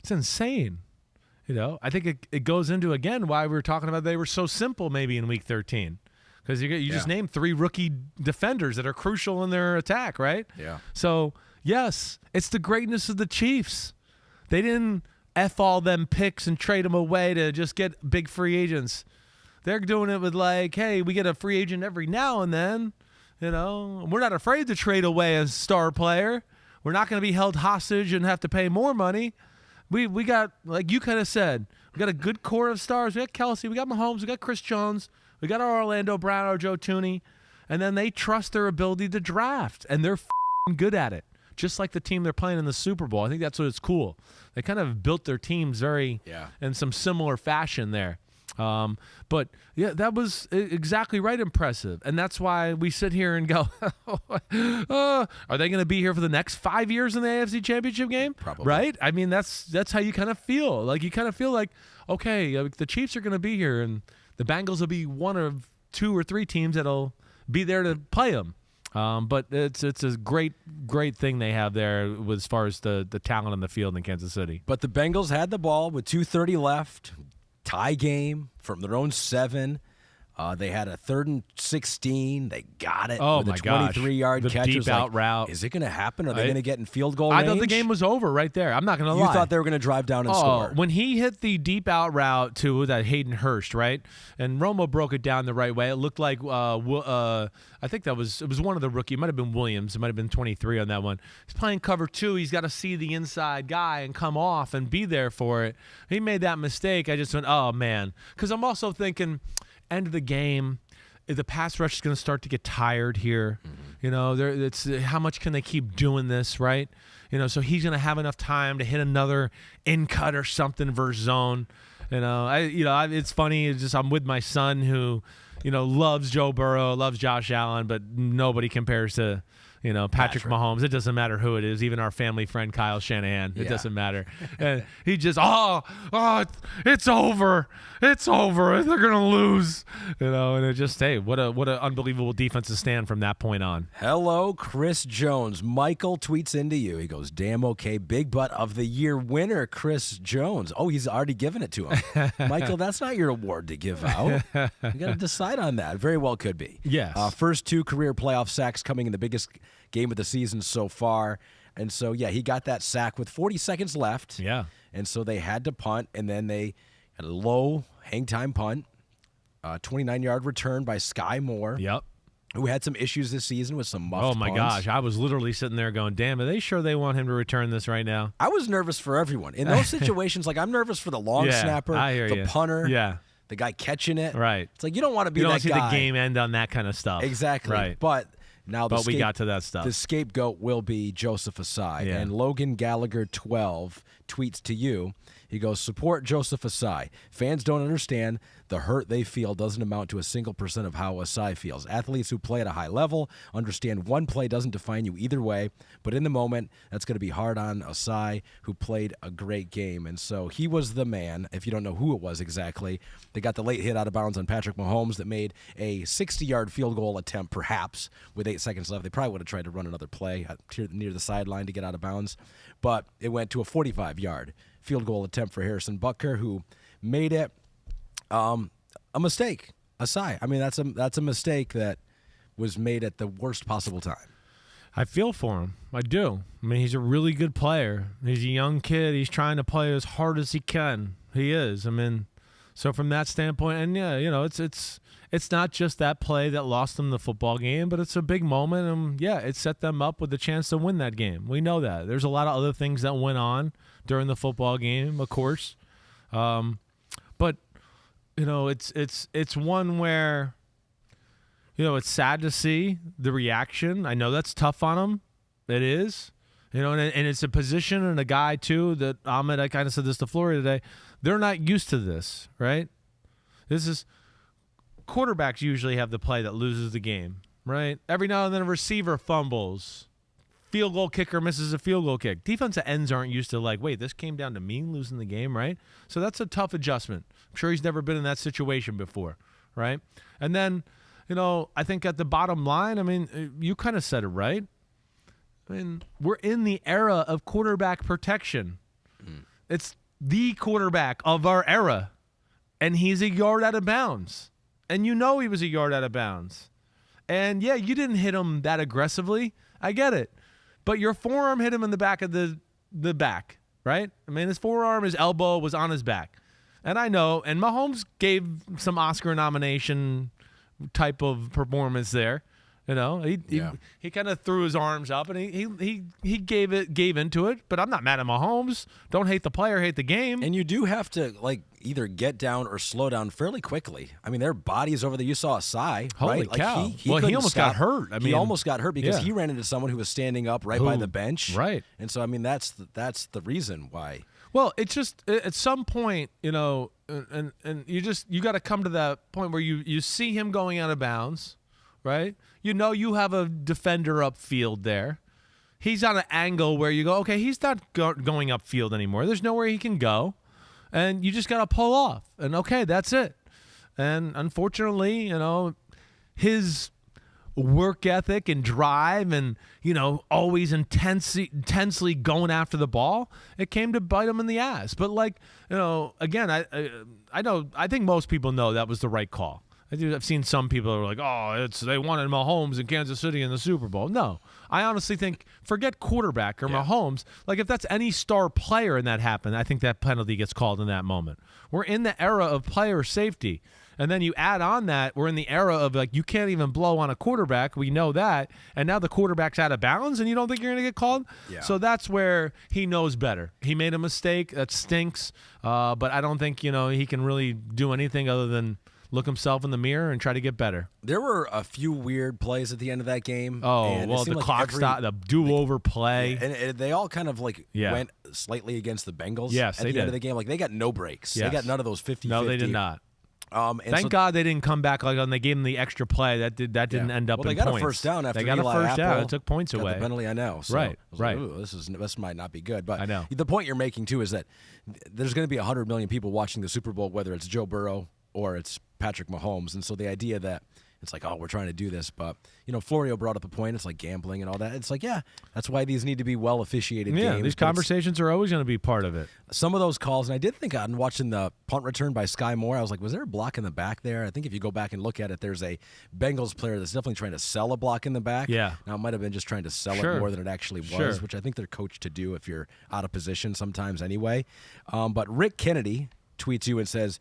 Speaker 1: It's insane. I think it goes into, again, why we were talking about they were so simple maybe in Week 13. Because you just named 3 rookie defenders that are crucial in their attack, right?
Speaker 2: Yeah.
Speaker 1: So, yes, it's the greatness of the Chiefs. They didn't F all them picks and trade them away to just get big free agents. They're doing it with like, hey, we get a free agent every now and then. We're not afraid to trade away a star player. We're not going to be held hostage and have to pay more money. We got, like you kind of said, we got a good core of stars. We got Kelsey, we got Mahomes, we got Chris Jones, we got our Orlando Brown, our Joe Tooney, and then they trust their ability to draft, and they're good at it. Just like the team they're playing in the Super Bowl. I think that's what's cool. They kind of built their teams in some similar fashion there. But yeah, that was exactly right. Impressive. And that's why we sit here and go, are they going to be here for the next 5 years in the AFC Championship game?
Speaker 2: Probably.
Speaker 1: Right? I mean, that's how you kind of feel. Like, you kind of feel like, okay, the Chiefs are going to be here and the Bengals will be one of 2 or 3 teams that'll be there to play them. But it's a great thing they have there as far as the talent on the field in Kansas City.
Speaker 2: But the Bengals had the ball with 2:30 left. Tie game from their own 7. They had a 3rd and 16. They got it with a 23-yard catch.
Speaker 1: Deep out route.
Speaker 2: Is it going to happen? Are they going to get in field goal range?
Speaker 1: I thought the game was over right there. I'm not going to lie.
Speaker 2: You thought they were going to drive down and score.
Speaker 1: When he hit the deep out route to that Hayden Hurst, right? And Romo broke it down the right way. It looked like I think it was one of the rookie. It might have been Williams. It might have been 23 on that one. He's playing cover 2. He's got to see the inside guy and come off and be there for it. He made that mistake. I just went, oh, man. Because I'm also thinking, end of the game, the pass rush is going to start to get tired here. Mm-hmm. It's how much can they keep doing this, right? So he's going to have enough time to hit another in cut or something versus zone. It's funny. It's just I'm with my son who loves Joe Burrow, loves Josh Allen, but nobody compares to, Patrick Mahomes. It doesn't matter who it is, even our family friend Kyle Shanahan. It doesn't matter. And he just, it's over. It's over. They're going to lose. And it just, hey, what an unbelievable defensive stand from that point on.
Speaker 2: Hello, Chris Jones. Michael tweets into you. He goes, damn okay. Big butt of the year winner, Chris Jones. Oh, he's already given it to him. Michael, that's not your award to give out. You got to decide on that. Very well could be.
Speaker 1: Yes.
Speaker 2: First 2 career playoff sacks coming in the biggest game of the season so far. And so, he got that sack with 40 seconds left.
Speaker 1: Yeah.
Speaker 2: And so they had to punt, and then they had a low hang time punt, 29-yard return by Sky Moore.
Speaker 1: Yep.
Speaker 2: Who had some issues this season with some muffed
Speaker 1: Oh, my
Speaker 2: punts.
Speaker 1: gosh. I was literally sitting there going, damn, are they sure they want him to return this right now?
Speaker 2: I was nervous for everyone. In those situations, I'm nervous for the long snapper,
Speaker 1: I hear
Speaker 2: the
Speaker 1: you.
Speaker 2: punter, the guy catching it.
Speaker 1: Right.
Speaker 2: It's like you don't want to be
Speaker 1: you don't
Speaker 2: that
Speaker 1: see
Speaker 2: guy.
Speaker 1: the game end on that kind of stuff.
Speaker 2: Exactly.
Speaker 1: Right.
Speaker 2: But now
Speaker 1: we got to that stuff.
Speaker 2: The scapegoat will be Joseph Asai. And Logan Gallagher 12 tweets to you. He goes, support Joseph Asai. Fans don't understand the hurt they feel doesn't amount to a single % of how Asai feels. Athletes who play at a high level understand one play doesn't define you either way, but in the moment, that's going to be hard on Asai, who played a great game. And so he was the man, if you don't know who it was exactly. They got the late hit out of bounds on Patrick Mahomes that made a 60-yard field goal attempt, perhaps, with 8 seconds left. They probably would have tried to run another play near the sideline to get out of bounds, but it went to a 45-yard field goal attempt for Harrison Butker, who made it a mistake. Asai. I mean, that's a mistake that was made at the worst possible time.
Speaker 1: I feel for him. I do. I mean, he's a really good player. He's a young kid. He's trying to play as hard as he can. He is. I mean, so from that standpoint, and it's not just that play that lost them the football game, but it's a big moment, and it set them up with the chance to win that game. We know that. There's a lot of other things that went on during the football game, of course, but it's one where it's sad to see the reaction. I know that's tough on him. It is, and it's a position and a guy too that Ahmed. I kind of said this to Florida today. They're not used to this, right? This is. Quarterbacks usually have the play that loses the game, right? Every now and then a receiver fumbles. Field goal kicker misses a field goal kick. Defensive ends aren't used to wait, this came down to me losing the game, right? So that's a tough adjustment. I'm sure he's never been in that situation before, right? And then, I think at the bottom line, I mean, you kind of said it, right? I mean, we're in the era of quarterback protection. It's the quarterback of our era, and he's a yard out of bounds. And he was a yard out of bounds. And, you didn't hit him that aggressively. I get it. But your forearm hit him in the back of the back, right? I mean, his forearm, his elbow was on his back. And I know, and Mahomes gave some Oscar nomination type of performance there. He kind of threw his arms up and he gave into it. But I'm not mad at Mahomes. Don't hate the player, hate the game.
Speaker 2: And you do have to either get down or slow down fairly quickly. I mean, their bodies over there. You saw Asai,
Speaker 1: Holy
Speaker 2: right?
Speaker 1: cow!
Speaker 2: He
Speaker 1: almost got hurt. I mean,
Speaker 2: he almost got hurt because he ran into someone who was standing up right by the bench,
Speaker 1: right?
Speaker 2: And so, I mean, that's the reason why.
Speaker 1: Well, it's just at some point, and you got to come to that point where you see him going out of bounds, right? You have a defender upfield there. He's on an angle where you go, okay, he's not going upfield anymore. There's nowhere he can go. And you just got to pull off. And, okay, that's it. And unfortunately, his work ethic and drive and, always intensely going after the ball, it came to bite him in the ass. But, again, I think most people know that was the right call. I've seen some people who are like, they wanted Mahomes in Kansas City in the Super Bowl. No, I honestly think forget quarterback or Mahomes. If that's any star player and that happened, I think that penalty gets called in that moment. We're in the era of player safety. And then you add on that, we're in the era of you can't even blow on a quarterback. We know that. And now the quarterback's out of bounds and you don't think you're going to get called? Yeah. So that's where he knows better. He made a mistake. That stinks. But I don't think, he can really do anything other than look himself in the mirror and try to get better.
Speaker 2: There were a few weird plays at the end of that game.
Speaker 1: Oh, well, the clock stop, the do-over play.
Speaker 2: And they all kind of went slightly against the Bengals at the end of the game. They got no breaks. Yes. They got none of those 50-50.
Speaker 1: No, they did not. Thank God they didn't come back like when they gave them the extra play. That didn't end up.
Speaker 2: Well, they
Speaker 1: in
Speaker 2: got
Speaker 1: points.
Speaker 2: a first down after
Speaker 1: they got
Speaker 2: Eli
Speaker 1: a first down.
Speaker 2: Apple
Speaker 1: It took points
Speaker 2: got
Speaker 1: away.
Speaker 2: The penalty, I know. So
Speaker 1: Right,
Speaker 2: I was
Speaker 1: right.
Speaker 2: Like, ooh, this might not be good. But
Speaker 1: I know.
Speaker 2: the point you're making too is that there's going to be 100 million people watching the Super Bowl, whether it's Joe Burrow or it's Patrick Mahomes, and so the idea that it's like, oh, we're trying to do this, but Florio brought up a point. It's like gambling and all that. It's like, yeah, that's why these need to be well officiated games.
Speaker 1: These conversations are always going to be part of it.
Speaker 2: Some of those calls, and I did think on watching the punt return by Sky Moore, I was like, was there a block in the back there? I think if you go back and look at it, there's a Bengals player that's definitely trying to sell a block in the back.
Speaker 1: Yeah.
Speaker 2: Now, it might have been just trying to sell
Speaker 1: Sure.
Speaker 2: it more than it actually was,
Speaker 1: Sure.
Speaker 2: which I think they're coached to do if you're out of position sometimes anyway. But Rick Kennedy tweets you and says,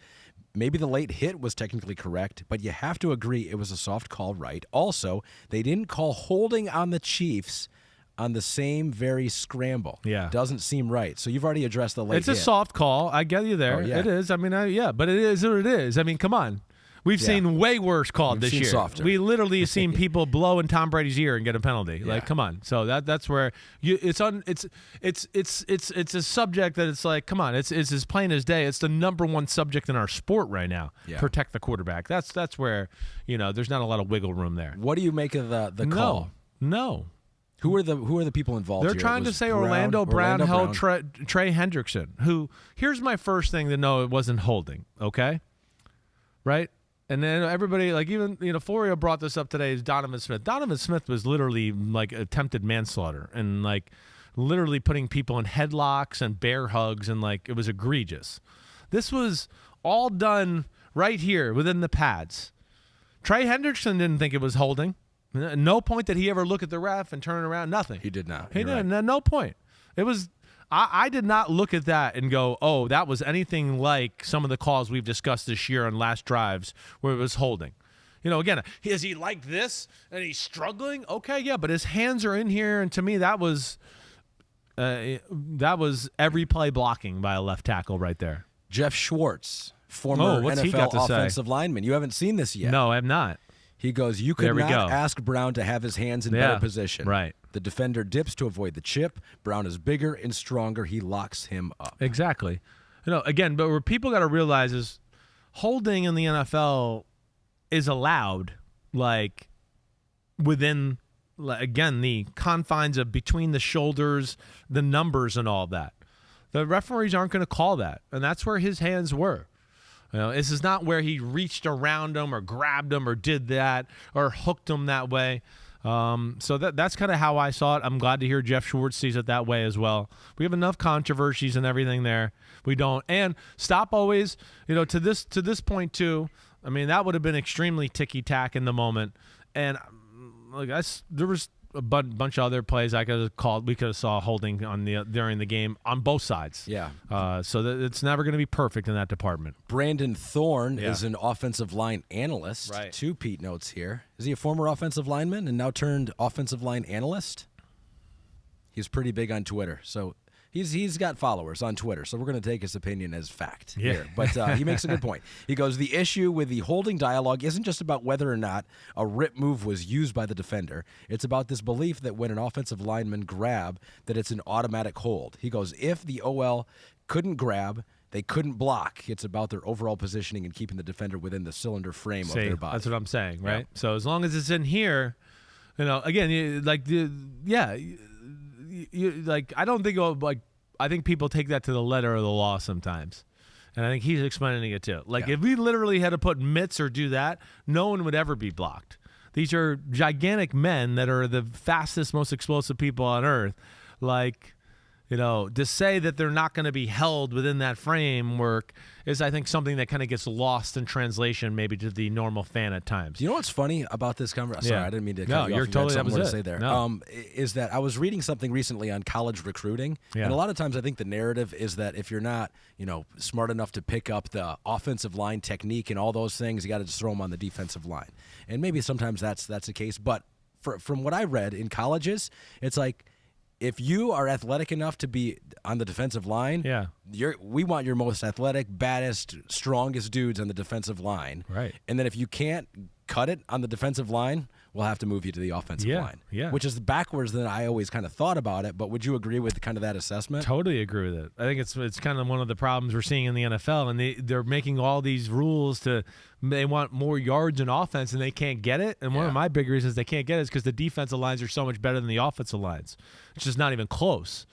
Speaker 2: maybe the late hit was technically correct, but you have to agree it was a soft call, right? Also, they didn't call holding on the Chiefs on the same very scramble.
Speaker 1: Yeah.
Speaker 2: Doesn't seem right. So you've already addressed the late
Speaker 1: It's
Speaker 2: hit.
Speaker 1: a soft call. I get you there.
Speaker 2: Oh, yeah.
Speaker 1: It is. I mean, but it is what it is. I mean, come on. We've seen way worse called
Speaker 2: We've
Speaker 1: this
Speaker 2: seen
Speaker 1: year.
Speaker 2: softer.
Speaker 1: We literally have seen people blow in Tom Brady's ear and get a penalty.
Speaker 2: Yeah.
Speaker 1: Like, come on. So that's where it's a subject that it's like, come on. It's as plain as day. It's the number one subject in our sport right now.
Speaker 2: Yeah.
Speaker 1: Protect the quarterback. That's where there's not a lot of wiggle room there.
Speaker 2: What do you make of the call?
Speaker 1: No.
Speaker 2: Who are the people involved
Speaker 1: They're
Speaker 2: here?
Speaker 1: trying
Speaker 2: It
Speaker 1: to
Speaker 2: was
Speaker 1: say Orlando Brown held
Speaker 2: Brown.
Speaker 1: Trey Hendrickson, who, here's my first thing to know, it wasn't holding, okay? Right? And then everybody, like even, Florio brought this up today, is Donovan Smith. Donovan Smith was literally like attempted manslaughter and like literally putting people in headlocks and bear hugs, and like it was egregious. This was all done right here within the pads. Trey Hendrickson didn't think it was holding. No point did he ever look at the ref and turn around. Nothing.
Speaker 2: He did not.
Speaker 1: He
Speaker 2: You're
Speaker 1: didn't.
Speaker 2: right.
Speaker 1: No point. It was. I did not look at that and go, oh, that was anything like some of the calls we've discussed this year on last drives where it was holding. Again, is he like this and he's struggling? Okay, yeah, but his hands are in here, and to me that was every play blocking by a left tackle right there.
Speaker 2: Jeff Schwartz, former
Speaker 1: what's he got to
Speaker 2: NFL
Speaker 1: say?
Speaker 2: offensive lineman. You haven't seen this yet.
Speaker 1: No, I'm not.
Speaker 2: He goes, you could
Speaker 1: There we
Speaker 2: not
Speaker 1: go.
Speaker 2: ask Brown to have his hands in
Speaker 1: Yeah,
Speaker 2: better position.
Speaker 1: right.
Speaker 2: The defender dips to avoid the chip. Brown is bigger and stronger. He locks him up.
Speaker 1: Exactly. Again, but what people got to realize is holding in the NFL is allowed, like within, again, the confines of between the shoulders, the numbers, and all that. The referees aren't going to call that, and that's where his hands were. This is not where he reached around him or grabbed him or did that or hooked him that way. So that's kind of how I saw it. I'm glad to hear Jeff Schwartz sees it that way as well. We have enough controversies and everything there. We don't. And stop always, to this point too. I mean, that would have been extremely ticky-tack in the moment. And there was a bunch of other plays I could have called. We could have saw holding during the game on both sides.
Speaker 2: Yeah.
Speaker 1: So it's never going to be perfect in that department.
Speaker 2: Brandon Thorne
Speaker 1: Yeah.
Speaker 2: is an offensive line analyst.
Speaker 1: Right.
Speaker 2: Two Pete notes here. Is he a former offensive lineman and now turned offensive line analyst? He's pretty big on Twitter. So he's got followers on Twitter. So we're going to take his opinion as fact here. But he makes a good point. He goes, the issue with the holding dialogue isn't just about whether or not a rip move was used by the defender. It's about this belief that when an offensive lineman grab, that it's an automatic hold. He goes, if the OL couldn't grab, they couldn't block. It's about their overall positioning and keeping the defender within the cylinder frame of their body.
Speaker 1: That's what I'm saying, right?
Speaker 2: Yeah.
Speaker 1: So as long as it's in here, again, I don't think I think people take that to the letter of the law sometimes. And I think he's explaining it too. If we literally had to put mitts or do that, no one would ever be blocked. These are gigantic men that are the fastest, most explosive people on earth. To say that they're not going to be held within that framework is, I think, something that kind of gets lost in translation maybe to the normal fan at times.
Speaker 2: You know what's funny about this conversation? Sorry, I didn't mean to cut you
Speaker 1: you're
Speaker 2: off.
Speaker 1: totally, that was it.
Speaker 2: To say there.
Speaker 1: No.
Speaker 2: Is that I was reading something recently on college recruiting,
Speaker 1: Yeah.
Speaker 2: and a lot of times I think the narrative is that if you're not, smart enough to pick up the offensive line technique and all those things, you got to just throw them on the defensive line. And maybe sometimes that's the case. But from what I read in colleges, it's like, if you are athletic enough to be on the defensive line, we want your most athletic, baddest, strongest dudes on the defensive line.
Speaker 1: Right.
Speaker 2: And then if you can't cut it on the defensive line, we'll have to move you to the offensive line.
Speaker 1: Yeah.
Speaker 2: Which is backwards than I always kind of thought about it, but would you agree with kind of that assessment?
Speaker 1: Totally agree with it. I think it's kind of one of the problems we're seeing in the NFL, and they're making all these rules they want more yards in offense, and they can't get it. And one of my big reasons they can't get it is because the defensive lines are so much better than the offensive lines. It's just not even close.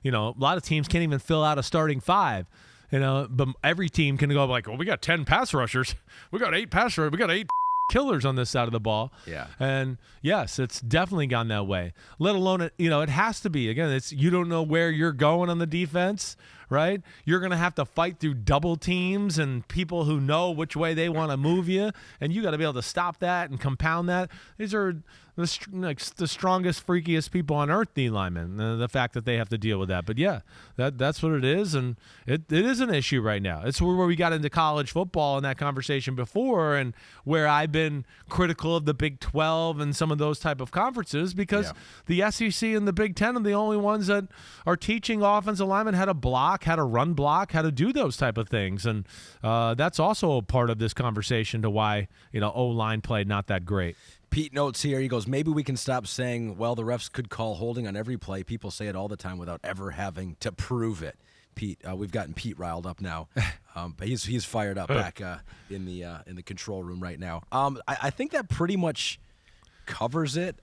Speaker 1: A lot of teams can't even fill out a starting 5. But every team can go like, well, we got 10 pass rushers. We got 8 pass rushers. We got 8 killers on this side of the ball.
Speaker 2: Yeah.
Speaker 1: And yes, it's definitely gone that way. Let alone, it has to be. Again, you don't know where you're going on the defense, right? You're going to have to fight through double teams and people who know which way they want to move you. And you got to be able to stop that and compound that. These are the strongest, freakiest people on earth, D linemen, the fact that they have to deal with that. But yeah, that's what it is, and it is an issue right now. It's where we got into college football in that conversation before, and where I've been critical of the Big 12 and some of those type of conferences, because the SEC and the Big 10 are the only ones that are teaching offensive linemen how to block, how to run block, how to do those type of things. And that's also a part of this conversation to why O-line play not that great.
Speaker 2: Pete notes here, he goes, maybe we can stop saying, well, the refs could call holding on every play. People say it all the time without ever having to prove it. Pete, we've gotten Pete riled up now, but he's fired up back in the control room right now. I think that pretty much covers it.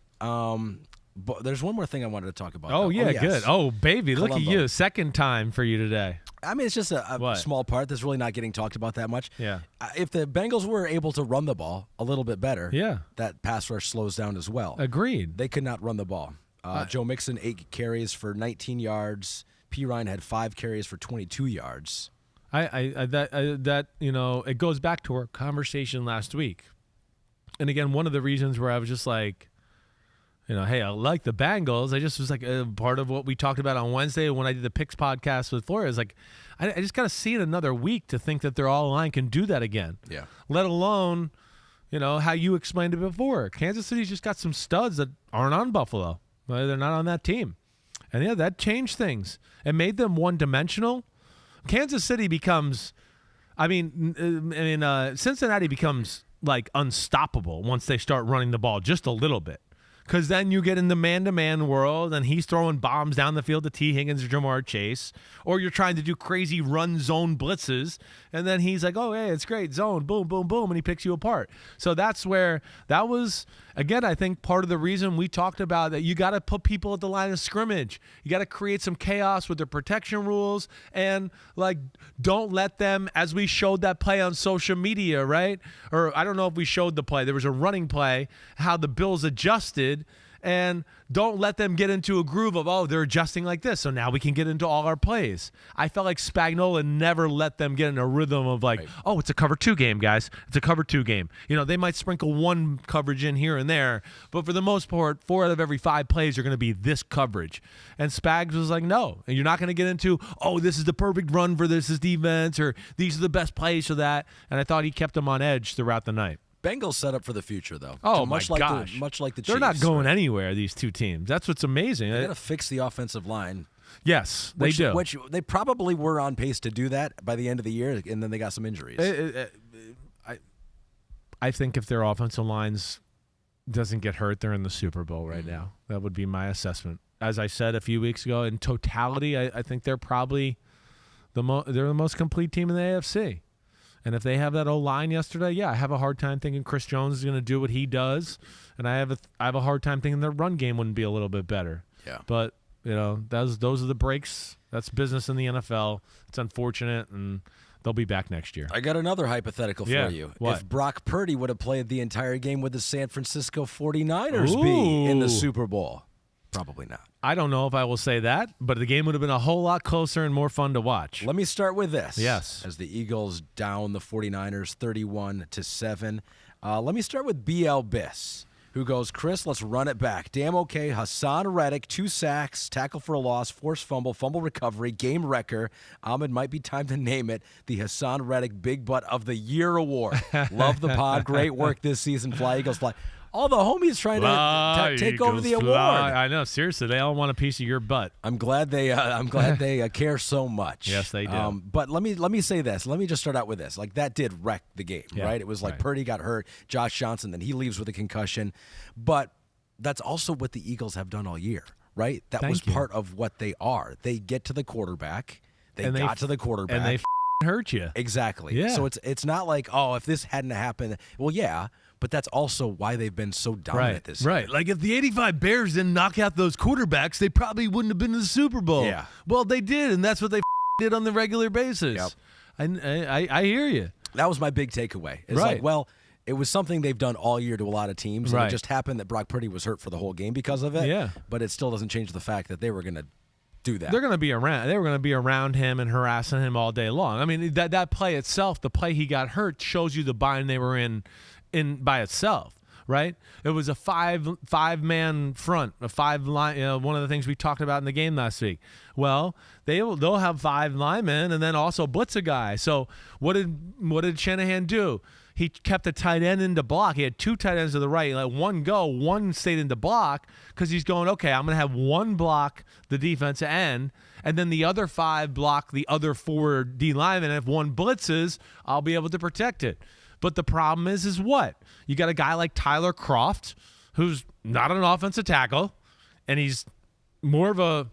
Speaker 2: But there's one more thing I wanted to talk about.
Speaker 1: Oh, yeah,
Speaker 2: yes.
Speaker 1: Good. Oh, baby,
Speaker 2: Colombo.
Speaker 1: Look at you. Second time for you today.
Speaker 2: I mean, it's just a small part that's really not getting talked about that much.
Speaker 1: Yeah.
Speaker 2: If the Bengals were able to run the ball a little bit better, that pass rush slows down as well.
Speaker 1: Agreed.
Speaker 2: They could not run the ball. Joe Mixon, 8 carries for 19 yards. P. Ryan had 5 carries for 22 yards.
Speaker 1: It goes back to our conversation last week. And again, one of the reasons where I was just like, hey, I like the Bengals. I just was like part of what we talked about on Wednesday when I did the Picks podcast with Flores. Like, I just got to see it another week to think that their all-line can do that again.
Speaker 2: Yeah.
Speaker 1: Let alone, how you explained it before. Kansas City's just got some studs that aren't on Buffalo. They're not on that team. And, yeah, that changed things. It made them one-dimensional. Kansas City becomes Cincinnati becomes, like, unstoppable once they start running the ball just a little bit. Because then you get in the man-to-man world, and he's throwing bombs down the field to T. Higgins or Jamar Chase. Or you're trying to do crazy run zone blitzes, and then he's like, oh, hey, it's great, zone, boom, boom, boom, and he picks you apart. So that's where that was, again, I think part of the reason we talked about that you got to put people at the line of scrimmage. You got to create some chaos with their protection rules, and, like, don't let them, as we showed that play on social media, right? Or I don't know if we showed the play. There was a running play, how the Bills adjusted, and don't let them get into a groove of, oh, they're adjusting like this, so now we can get into all our plays. I felt like Spagnuolo never let them get in a rhythm of like, oh, it's a cover 2 game, guys. It's a cover 2 game. They might sprinkle one coverage in here and there, but for the most part, 4 out of every 5 plays are going to be this coverage. And Spags was like, no. And you're not going to get into, oh, this is the perfect run for this defense, or these are the best plays for that. And I thought he kept them on edge throughout the night.
Speaker 2: Bengals set up for the future, though.
Speaker 1: Oh,
Speaker 2: much
Speaker 1: my gosh.
Speaker 2: Much like the Chiefs.
Speaker 1: They're not going anywhere, these two teams. That's what's amazing.
Speaker 2: They got to fix the offensive line.
Speaker 1: Yes, they do.
Speaker 2: Which they probably were on pace to do that by the end of the year, and then they got some injuries.
Speaker 1: I think if their offensive lines doesn't get hurt, they're in the Super Bowl right now. That would be my assessment. As I said a few weeks ago, in totality, I think they're probably they're the most complete team in the AFC. And if they have that O-line yesterday, I have a hard time thinking Chris Jones is going to do what he does, and I have a hard time thinking their run game wouldn't be a little bit better. Yeah. But those are the breaks. That's business in the NFL. It's unfortunate, and they'll be back next year.
Speaker 2: I got another hypothetical for you.
Speaker 1: What?
Speaker 2: If Brock Purdy would have played the entire game, would the San Francisco 49ers be in the Super Bowl? Probably not.
Speaker 1: I don't know if I will say that, but the game would have been a whole lot closer and more fun to watch.
Speaker 2: Let me start with this.
Speaker 1: Yes.
Speaker 2: As the Eagles down the 49ers 31-7. Let me start with BL Biss, who goes, Chris, let's run it back. Damn okay. Hassan Reddick, 2 sacks, tackle for a loss, forced fumble, fumble recovery, game wrecker. Ahmed, might be time to name it the Hassan Reddick Big Butt of the Year Award. Love the pod. Great work this season. Fly, Eagles, fly. All the homies trying to take over the award.
Speaker 1: I know. Seriously, they all want a piece of your butt.
Speaker 2: I'm glad they care so much.
Speaker 1: Yes, they do.
Speaker 2: But let me say this. Let me just start out with this. Like, that did wreck the game, right? It was like Purdy got hurt, Josh Johnson, then he leaves with a concussion. But that's also what the Eagles have done all year, right? That was part of what they are. They get to the quarterback. They got to the quarterback.
Speaker 1: And they hurt you.
Speaker 2: Exactly.
Speaker 1: Yeah.
Speaker 2: So it's not like, oh, if this hadn't happened, well, yeah, but that's also why they've been so dominant this year.
Speaker 1: Right. Like, if the 85 Bears didn't knock out those quarterbacks, they probably wouldn't have been in the Super Bowl.
Speaker 2: Yeah.
Speaker 1: Well, they did, and that's what they did on the regular basis.
Speaker 2: Yep.
Speaker 1: I hear you.
Speaker 2: That was my big takeaway. It's like, well, it was something they've done all year to a lot of teams. And it just happened that Brock Purdy was hurt for the whole game because of it.
Speaker 1: Yeah.
Speaker 2: But it still doesn't change the fact that they were going to do that.
Speaker 1: They're going to be around. They were going to be around him and harassing him all day long. I mean, that play itself, the play he got hurt, shows you the bind they were in by itself, right? It was a five-man front, a five-line. One of the things we talked about in the game last week. Well, they'll have 5 linemen and then also blitz a guy. So what did Shanahan do? He kept a tight end into block. He had 2 tight ends to the right. He let one go. One stayed into block because he's going, okay, I'm going to have one block the defensive end, and then the other 5 block the other 4 D linemen. And if one blitzes, I'll be able to protect it. But the problem is what? You got a guy like Tyler Kroft, who's not an offensive tackle, and he's more of a,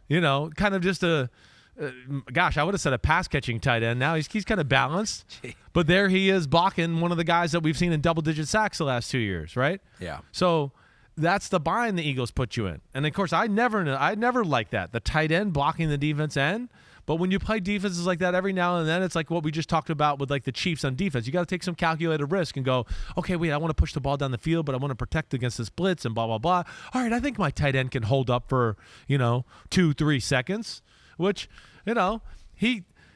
Speaker 1: kind of just a, I would have said a pass-catching tight end. Now he's kind of balanced. But there he is blocking one of the guys that we've seen in double-digit sacks the last 2 years, right?
Speaker 2: Yeah.
Speaker 1: So that's the bind the Eagles put you in. And, of course, I never like that, the tight end blocking the defense end. But when you play defenses like that every now and then, it's like what we just talked about with, like, the Chiefs on defense. You got to take some calculated risk and go, okay, wait, I want to push the ball down the field, but I want to protect against this blitz and blah, blah, blah. All right, I think my tight end can hold up for, 2-3 seconds, which,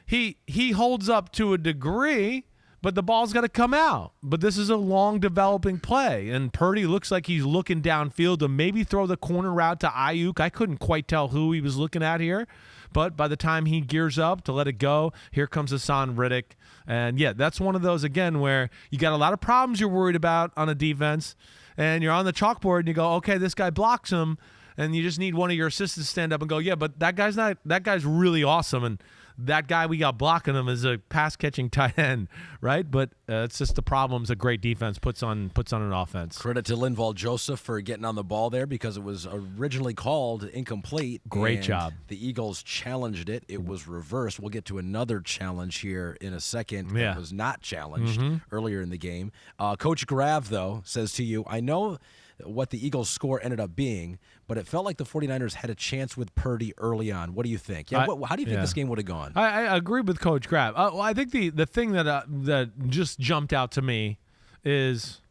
Speaker 1: he holds up to a degree, but the ball's got to come out. But this is a long developing play, and Purdy looks like he's looking downfield to maybe throw the corner route to Ayuk. I couldn't quite tell who he was looking at here, but by the time he gears up to let it go, here comes Hassan Riddick. And, yeah, that's one of those, again, where you got a lot of problems you're worried about on a defense, and you're on the chalkboard and you go, okay, this guy blocks him, and you just need one of your assistants to stand up and go, yeah, but that guy's really awesome, and that guy we got blocking him is a pass-catching tight end, right? But it's just the problems a great defense puts on an offense.
Speaker 2: Credit to Linval Joseph for getting on the ball there because it was originally called incomplete.
Speaker 1: Great job.
Speaker 2: The Eagles challenged it. It was reversed. We'll get to another challenge here in a second that was not challenged earlier in the game. Coach Grav, though, says to you, I know what the Eagles' score ended up being, but it felt like the 49ers had a chance with Purdy early on. What do you think? How do you think this game would have gone?
Speaker 1: I agree with Coach Grav. Well, I think the thing that just jumped out to me is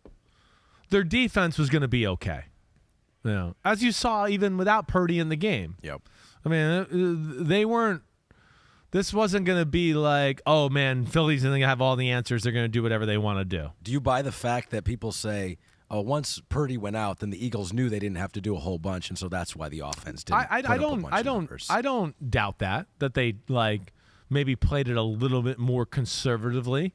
Speaker 1: their defense was going to be okay. As you saw, even without Purdy in the game.
Speaker 2: Yep.
Speaker 1: I mean, they weren't. This wasn't going to be like, oh man, Philly's going to have all the answers. They're going to do whatever they want to do.
Speaker 2: Do you buy the fact that people say, once Purdy went out, then the Eagles knew they didn't have to do a whole bunch, and so that's why the offense didn't.
Speaker 1: I don't doubt that they maybe played it a little bit more conservatively.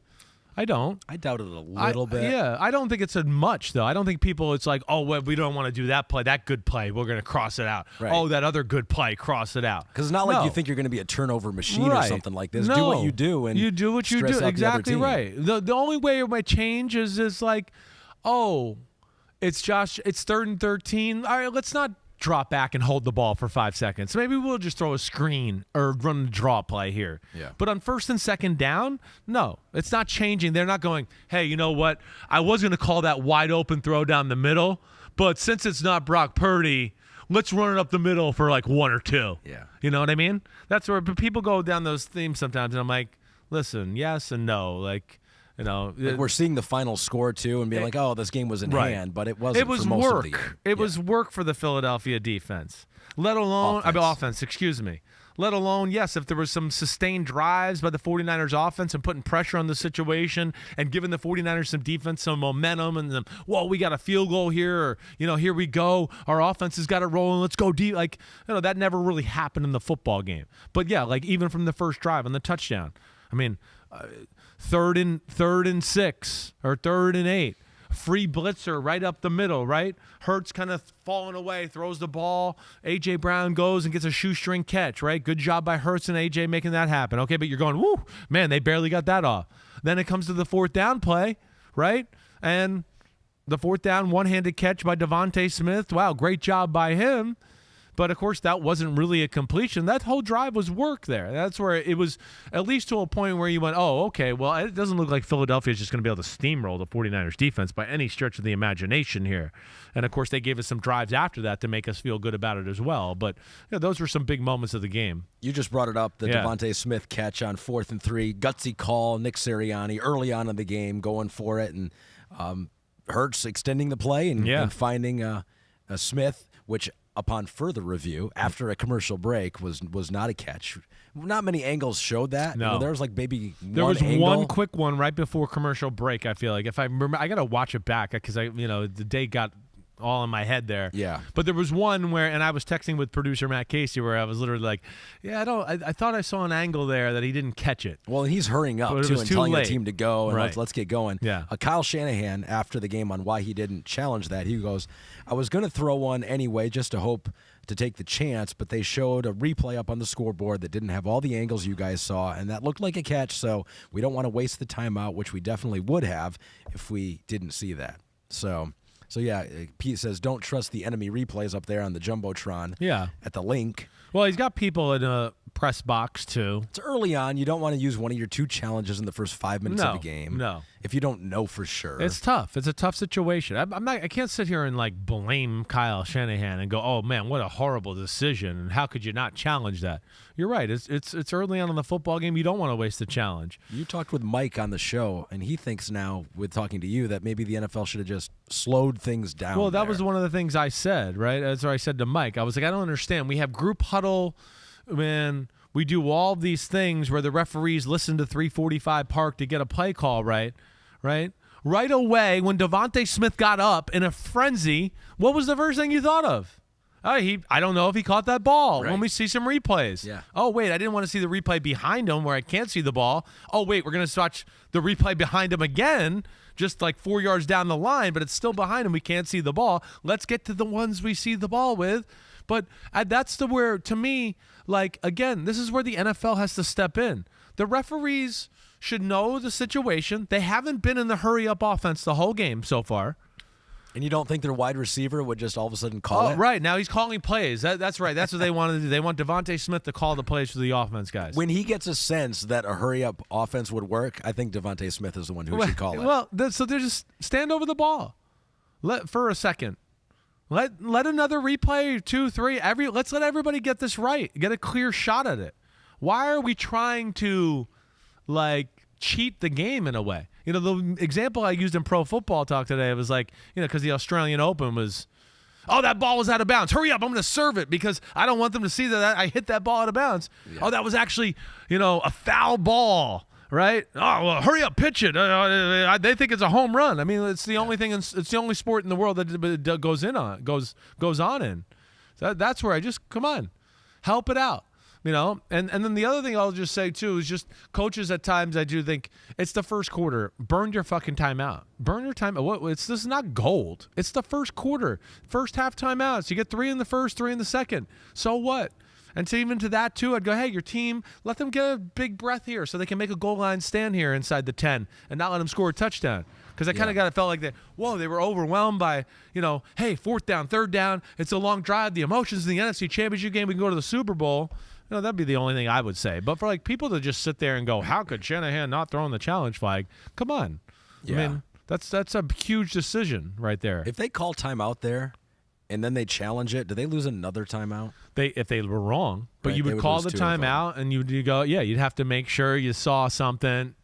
Speaker 1: I don't.
Speaker 2: I doubt it a little bit.
Speaker 1: Yeah, I don't think it's a much though. I don't think people. It's like, oh, well, we don't want to do that play, that good play. We're going to cross it out.
Speaker 2: Right.
Speaker 1: Oh, that other good play, cross it out.
Speaker 2: Because it's not like you think you're going to be a turnover machine or something like this.
Speaker 1: No.
Speaker 2: Do what you do, and
Speaker 1: you do what you do. Exactly right. The only way it might change is like, oh, it's 3rd and 13. All right, let's not drop back and hold the ball for 5 seconds. Maybe we'll just throw a screen or run a draw play here.
Speaker 2: Yeah.
Speaker 1: But on 1st and 2nd down, no, it's not changing. They're not going, hey, you know what? I was going to call that wide open throw down the middle, but since it's not Brock Purdy, let's run it up the middle for like 1 or 2.
Speaker 2: Yeah.
Speaker 1: You know what I mean? That's where people go down those themes sometimes, and I'm like, listen, yes and no. Like
Speaker 2: we're seeing the final score too, and being like, "Oh, this game was in hand," but it wasn't.
Speaker 1: It was
Speaker 2: for most
Speaker 1: work.
Speaker 2: Of the year.
Speaker 1: It was work for the Philadelphia defense. Let alone offense. Excuse me. Let alone, yes, if there was some sustained drives by the 49ers offense and putting pressure on the situation and giving the 49ers some defense, some momentum, and then, we got a field goal here, or, here we go. Our offense has got it rolling. Let's go deep. That never really happened in the football game. But, yeah, even from the first drive on the touchdown. I mean, 3rd and 6 or 3rd and 8, free blitzer right up the middle, right? Hurts kind of falling away, throws the ball. A.J. Brown goes and gets a shoestring catch, right? Good job by Hurts and A.J. making that happen. Okay, but you're going, woo, man, they barely got that off. Then it comes to the fourth down play, right? And the fourth down one-handed catch by Devontae Smith. Wow, great job by him. But, of course, that wasn't really a completion. That whole drive was work there. That's where it was at least to a point where you went, oh, okay, well, it doesn't look like Philadelphia is just going to be able to steamroll the 49ers defense by any stretch of the imagination here. And, of course, they gave us some drives after that to make us feel good about it as well. But those were some big moments of the game.
Speaker 2: You just brought it up, the Devontae Smith catch on 4th and 3. Gutsy call, Nick Sirianni early on in the game going for it. And Hurts extending the play and finding Smith, which – upon further review, after a commercial break, was not a catch. Not many angles showed that.
Speaker 1: No.
Speaker 2: There was like maybe
Speaker 1: there
Speaker 2: one
Speaker 1: was
Speaker 2: angle.
Speaker 1: one quick one right before commercial break, I feel like. If I remember, I got to watch it back because the day got all in my head there.
Speaker 2: Yeah.
Speaker 1: But there was one where, and I was texting with producer Matt Casey, where I was literally like, I thought I saw an angle there that he didn't catch it.
Speaker 2: Well, he's hurrying up, too, and telling the team to go, and
Speaker 1: right.
Speaker 2: let's get going.
Speaker 1: Yeah.
Speaker 2: Kyle Shanahan, after the game on why he didn't challenge that, he goes, I was going to throw one anyway just to hope to take the chance, but they showed a replay up on the scoreboard that didn't have all the angles you guys saw, and that looked like a catch, so we don't want to waste the timeout, which we definitely would have if we didn't see that. So yeah, Pete says, don't trust the enemy replays up there on the Jumbotron at the link.
Speaker 1: Well, he's got people in a press box, too.
Speaker 2: It's early on. You don't want to use one of your 2 challenges in the first 5 minutes of the game.
Speaker 1: No.
Speaker 2: If you don't know for sure.
Speaker 1: It's tough. It's a tough situation. I can't sit here and blame Kyle Shanahan and go, oh, man, what a horrible decision, and how could you not challenge that? You're right. It's early on in the football game. You don't want to waste the challenge.
Speaker 2: You talked with Mike on the show, and he thinks now, with talking to you, that maybe the NFL should have just slowed things down.
Speaker 1: Well, that was one of the things I said, right? That's what I said to Mike. I was like, I don't understand. We have group huddle when we do all these things where the referees listen to 345 Park to get a play call right? Right away, when Devontae Smith got up in a frenzy, what was the first thing you thought of? I don't know if he caught that ball.
Speaker 2: Right.
Speaker 1: When we see some replays.
Speaker 2: Yeah.
Speaker 1: Oh, wait, I didn't want to see the replay behind him where I can't see the ball. Oh, wait, we're going to watch the replay behind him again, just like 4 yards down the line, but it's still behind him. We can't see the ball. Let's get to the ones we see the ball with. But that's where, to me, again, this is where the NFL has to step in. The referees should know the situation. They haven't been in the hurry-up offense the whole game so far.
Speaker 2: And you don't think their wide receiver would just all of a sudden call it?
Speaker 1: Right. Now he's calling plays. That's right. That's what they want to do. They want Devontae Smith to call the plays for the offense guys.
Speaker 2: When he gets a sense that a hurry-up offense would work, I think Devontae Smith is the one who should call it.
Speaker 1: Well, so they just stand over the ball for a second. Let another replay, 2, 3. Let's let everybody get this right. Get a clear shot at it. Why are we trying to cheat the game in a way? The example I used in Pro Football Talk today was because the Australian Open was, oh, that ball was out of bounds. Hurry up, I'm going to serve it because I don't want them to see that I hit that ball out of bounds. Yeah. Oh, that was actually, a foul ball. Right? Oh, well, hurry up, pitch it. They think it's a home run. I mean, it's the only thing. It's the only sport in the world that goes on in. So that's where come on, help it out. And then the other thing I'll just say too is just coaches at times I do think it's the first quarter. Burn your fucking timeout. Burn your timeout. This is not gold. It's the first quarter. First half timeouts. You get 3 in the first, 3 in the second. So what? And so even to that, too, I'd go, hey, your team, let them get a big breath here so they can make a goal line stand here inside the 10 and not let them score a touchdown. Because I kind of felt like they were overwhelmed by, hey, 4th down, 3rd down, it's a long drive, the emotions in the NFC Championship game, we can go to the Super Bowl. That'd be the only thing I would say. But for people to just sit there and go, how could Shanahan not throw in the challenge flag? Come on. Yeah. I mean, that's a huge decision right there.
Speaker 2: If they call timeout there, and then they challenge it, do they lose another timeout?
Speaker 1: If they were wrong, but you would call the timeout and you go, you'd have to make sure you saw something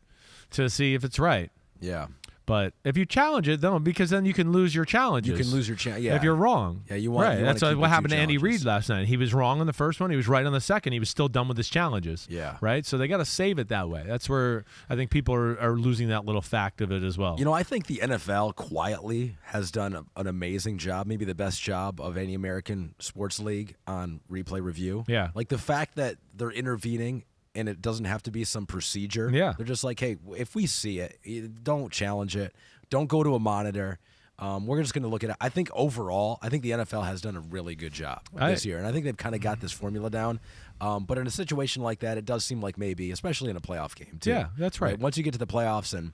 Speaker 1: to see if it's right.
Speaker 2: Yeah.
Speaker 1: But if you challenge it, because then you can lose your challenges.
Speaker 2: You can lose your challenge. Yeah.
Speaker 1: If you're wrong.
Speaker 2: Yeah, you want.
Speaker 1: Right. That's what happened to Andy Reid last night. He was wrong on the first one. He was right on the second. He was still done with his challenges.
Speaker 2: Yeah.
Speaker 1: Right. So they got to save it that way. That's where I think people are losing that little fact of it as well.
Speaker 2: I think the NFL quietly has done an amazing job, maybe the best job of any American sports league on replay review.
Speaker 1: Yeah.
Speaker 2: The fact that they're intervening. And it doesn't have to be some procedure.
Speaker 1: Yeah.
Speaker 2: They're just like, hey, if we see it, don't challenge it. Don't go to a monitor. We're just going to look at it. I think overall, I think the NFL has done a really good job this year, and I think they've kind of got this formula down. But in a situation like that, it does seem like maybe, especially in a playoff game, too.
Speaker 1: Yeah, that's right.
Speaker 2: Once you get to the playoffs, and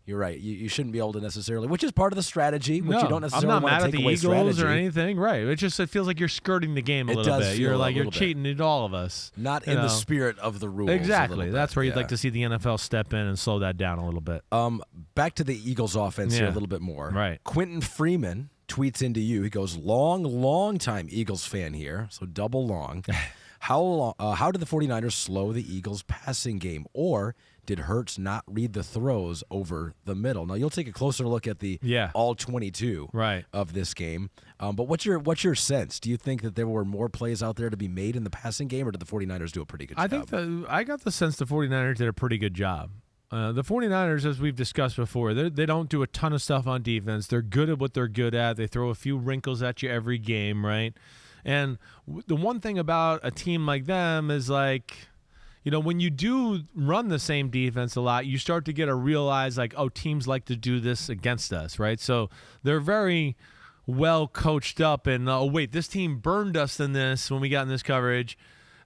Speaker 2: you're right, you shouldn't be able to necessarily, which is part of the strategy, which you don't necessarily want to take away strategy.
Speaker 1: I'm not mad at the Eagles or anything, right? It feels like you're skirting the game a little bit. You're cheating at all of us.
Speaker 2: Not in the spirit of the rules.
Speaker 1: Exactly. That's where you'd like to see the NFL step in and slow that down a little bit.
Speaker 2: Back to the Eagles offense here a little bit more.
Speaker 1: Right.
Speaker 2: Quentin Freeman tweets into you. He goes, long time Eagles fan here, so double long. How did the 49ers slow the Eagles' passing game? Or did Hurts not read the throws over the middle? Now, you'll take a closer look at the all 22 of this game. But what's your sense? Do you think that there were more plays out there to be made in the passing game, or did the 49ers do a pretty good job?
Speaker 1: I got the sense the 49ers did a pretty good job. The 49ers, as we've discussed before, they don't do a ton of stuff on defense. They're good at what they're good at. They throw a few wrinkles at you every game, right? And the one thing about a team like them is, like, when you do run the same defense a lot, you start to get to realize, like, oh, teams like to do this against us, right? So they're very well coached up, and, oh, wait, this team burned us in this when we got in this coverage.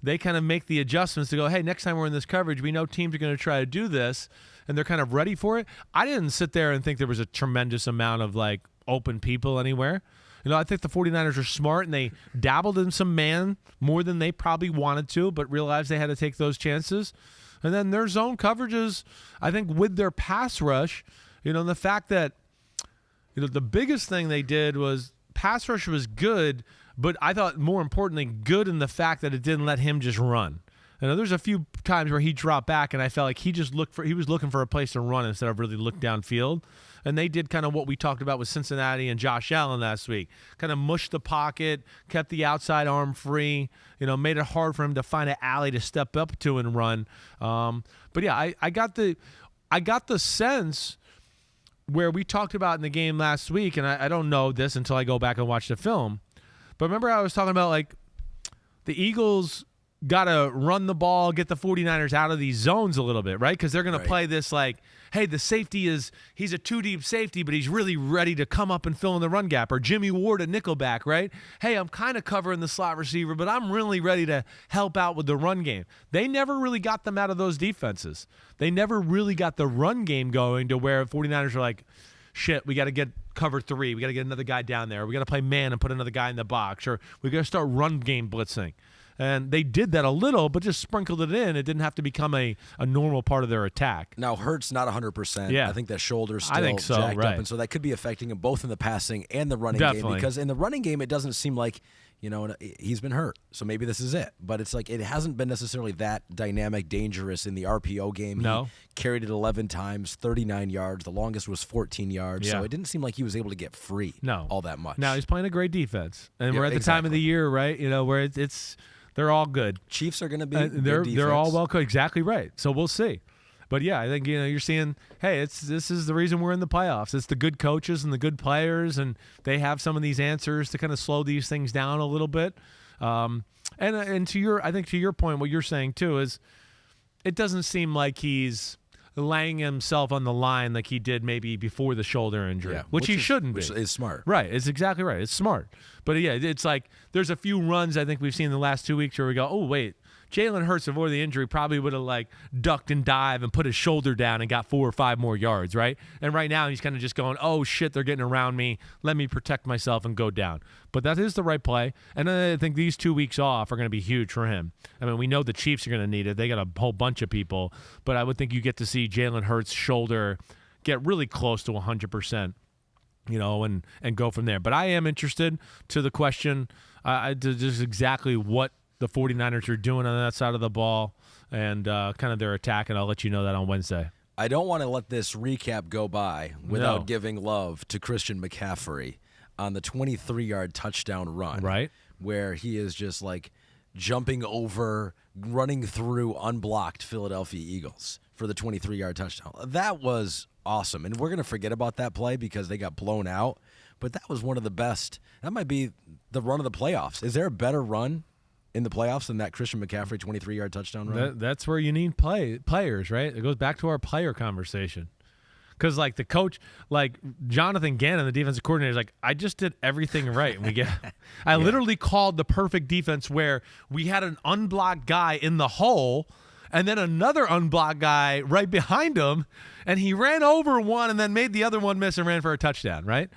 Speaker 1: They kind of make the adjustments to go, hey, next time we're in this coverage, we know teams are going to try to do this, and they're kind of ready for it. I didn't sit there and think there was a tremendous amount of, like, open people anywhere. I think the 49ers are smart, and they dabbled in some man more than they probably wanted to, but realized they had to take those chances. And then their zone coverages, I think with their pass rush, the fact that, the biggest thing they did was pass rush was good, but I thought more importantly good in the fact that it didn't let him just run. There's a few times where he dropped back, and I felt like he was looking for a place to run instead of really look downfield. And they did kind of what we talked about with Cincinnati and Josh Allen last week. Kind of mushed the pocket, kept the outside arm free, made it hard for him to find an alley to step up to and run. But yeah, I got the sense where we talked about in the game last week, and I don't know this until I go back and watch the film. But remember I was talking about, like, the Eagles got to run the ball, get the 49ers out of these zones a little bit, right? Because they're going to play this, like, hey, the safety he's a two-deep safety, but he's really ready to come up and fill in the run gap. Or Jimmy Ward, a nickelback, right? Hey, I'm kind of covering the slot receiver, but I'm really ready to help out with the run game. They never really got them out of those defenses. They never really got the run game going to where 49ers are like, shit, we got to get cover 3. We got to get another guy down there. We got to play man and put another guy in the box. Or we got to start run game blitzing. And they did that a little, but just sprinkled it in. It didn't have to become a normal part of their attack.
Speaker 2: Now, Hurts not 100%.
Speaker 1: Yeah.
Speaker 2: I think that shoulder's still jacked up, and so that could be affecting him both in the passing and the running game. Because in the running game, it doesn't seem like, he's been hurt. So maybe this is it. But it's like it hasn't been necessarily that dynamic, dangerous in the RPO game.
Speaker 1: No.
Speaker 2: He carried it 11 times, 39 yards. The longest was 14 yards.
Speaker 1: Yeah.
Speaker 2: So it didn't seem like he was able to get free all that much.
Speaker 1: Now, he's playing a great defense. And we're at the time of the year, right, where it's they're all good.
Speaker 2: Chiefs are going to be
Speaker 1: they're all well coached. Exactly right. So we'll see. But yeah, I think you're seeing. Hey, this is the reason we're in the playoffs. It's the good coaches and the good players, and they have some of these answers to kind of slow these things down a little bit. And to your point, what you're saying too is, it doesn't seem like he's laying himself on the line like he did maybe before the shoulder injury, which he shouldn't be.
Speaker 2: Which is smart.
Speaker 1: Right. It's exactly right. It's smart. But, yeah, it's like there's a few runs I think we've seen in the last 2 weeks where we go, oh, wait, Jalen Hurts avoided the injury, probably would have, like, ducked and dived and put his shoulder down and got 4 or 5 more yards, right? And right now he's kind of just going, oh, shit, they're getting around me. Let me protect myself and go down. But that is the right play. And I think these 2 weeks off are going to be huge for him. I mean, we know the Chiefs are going to need it. They got a whole bunch of people. But I would think you get to see Jalen Hurts' shoulder get really close to 100%, and go from there. But I am interested to the question, just exactly what the 49ers are doing on that side of the ball and kind of their attack, and I'll let you know that on Wednesday.
Speaker 2: I don't want to let this recap go by without giving love to Christian McCaffrey on the 23-yard touchdown run,
Speaker 1: right?
Speaker 2: Where he is just like jumping over, running through unblocked Philadelphia Eagles for the 23-yard touchdown. That was awesome, and we're going to forget about that play because they got blown out, but that was one of the best. That might be the run of the playoffs. Is there a better run in the playoffs than that Christian McCaffrey 23-yard touchdown run?
Speaker 1: That's where you need players, right? It goes back to our player conversation. Because, like, the coach, like, Jonathan Gannon, the defensive coordinator, is like, I just did everything right. And I literally called the perfect defense where we had an unblocked guy in the hole and then another unblocked guy right behind him, and he ran over one and then made the other one miss and ran for a touchdown, right?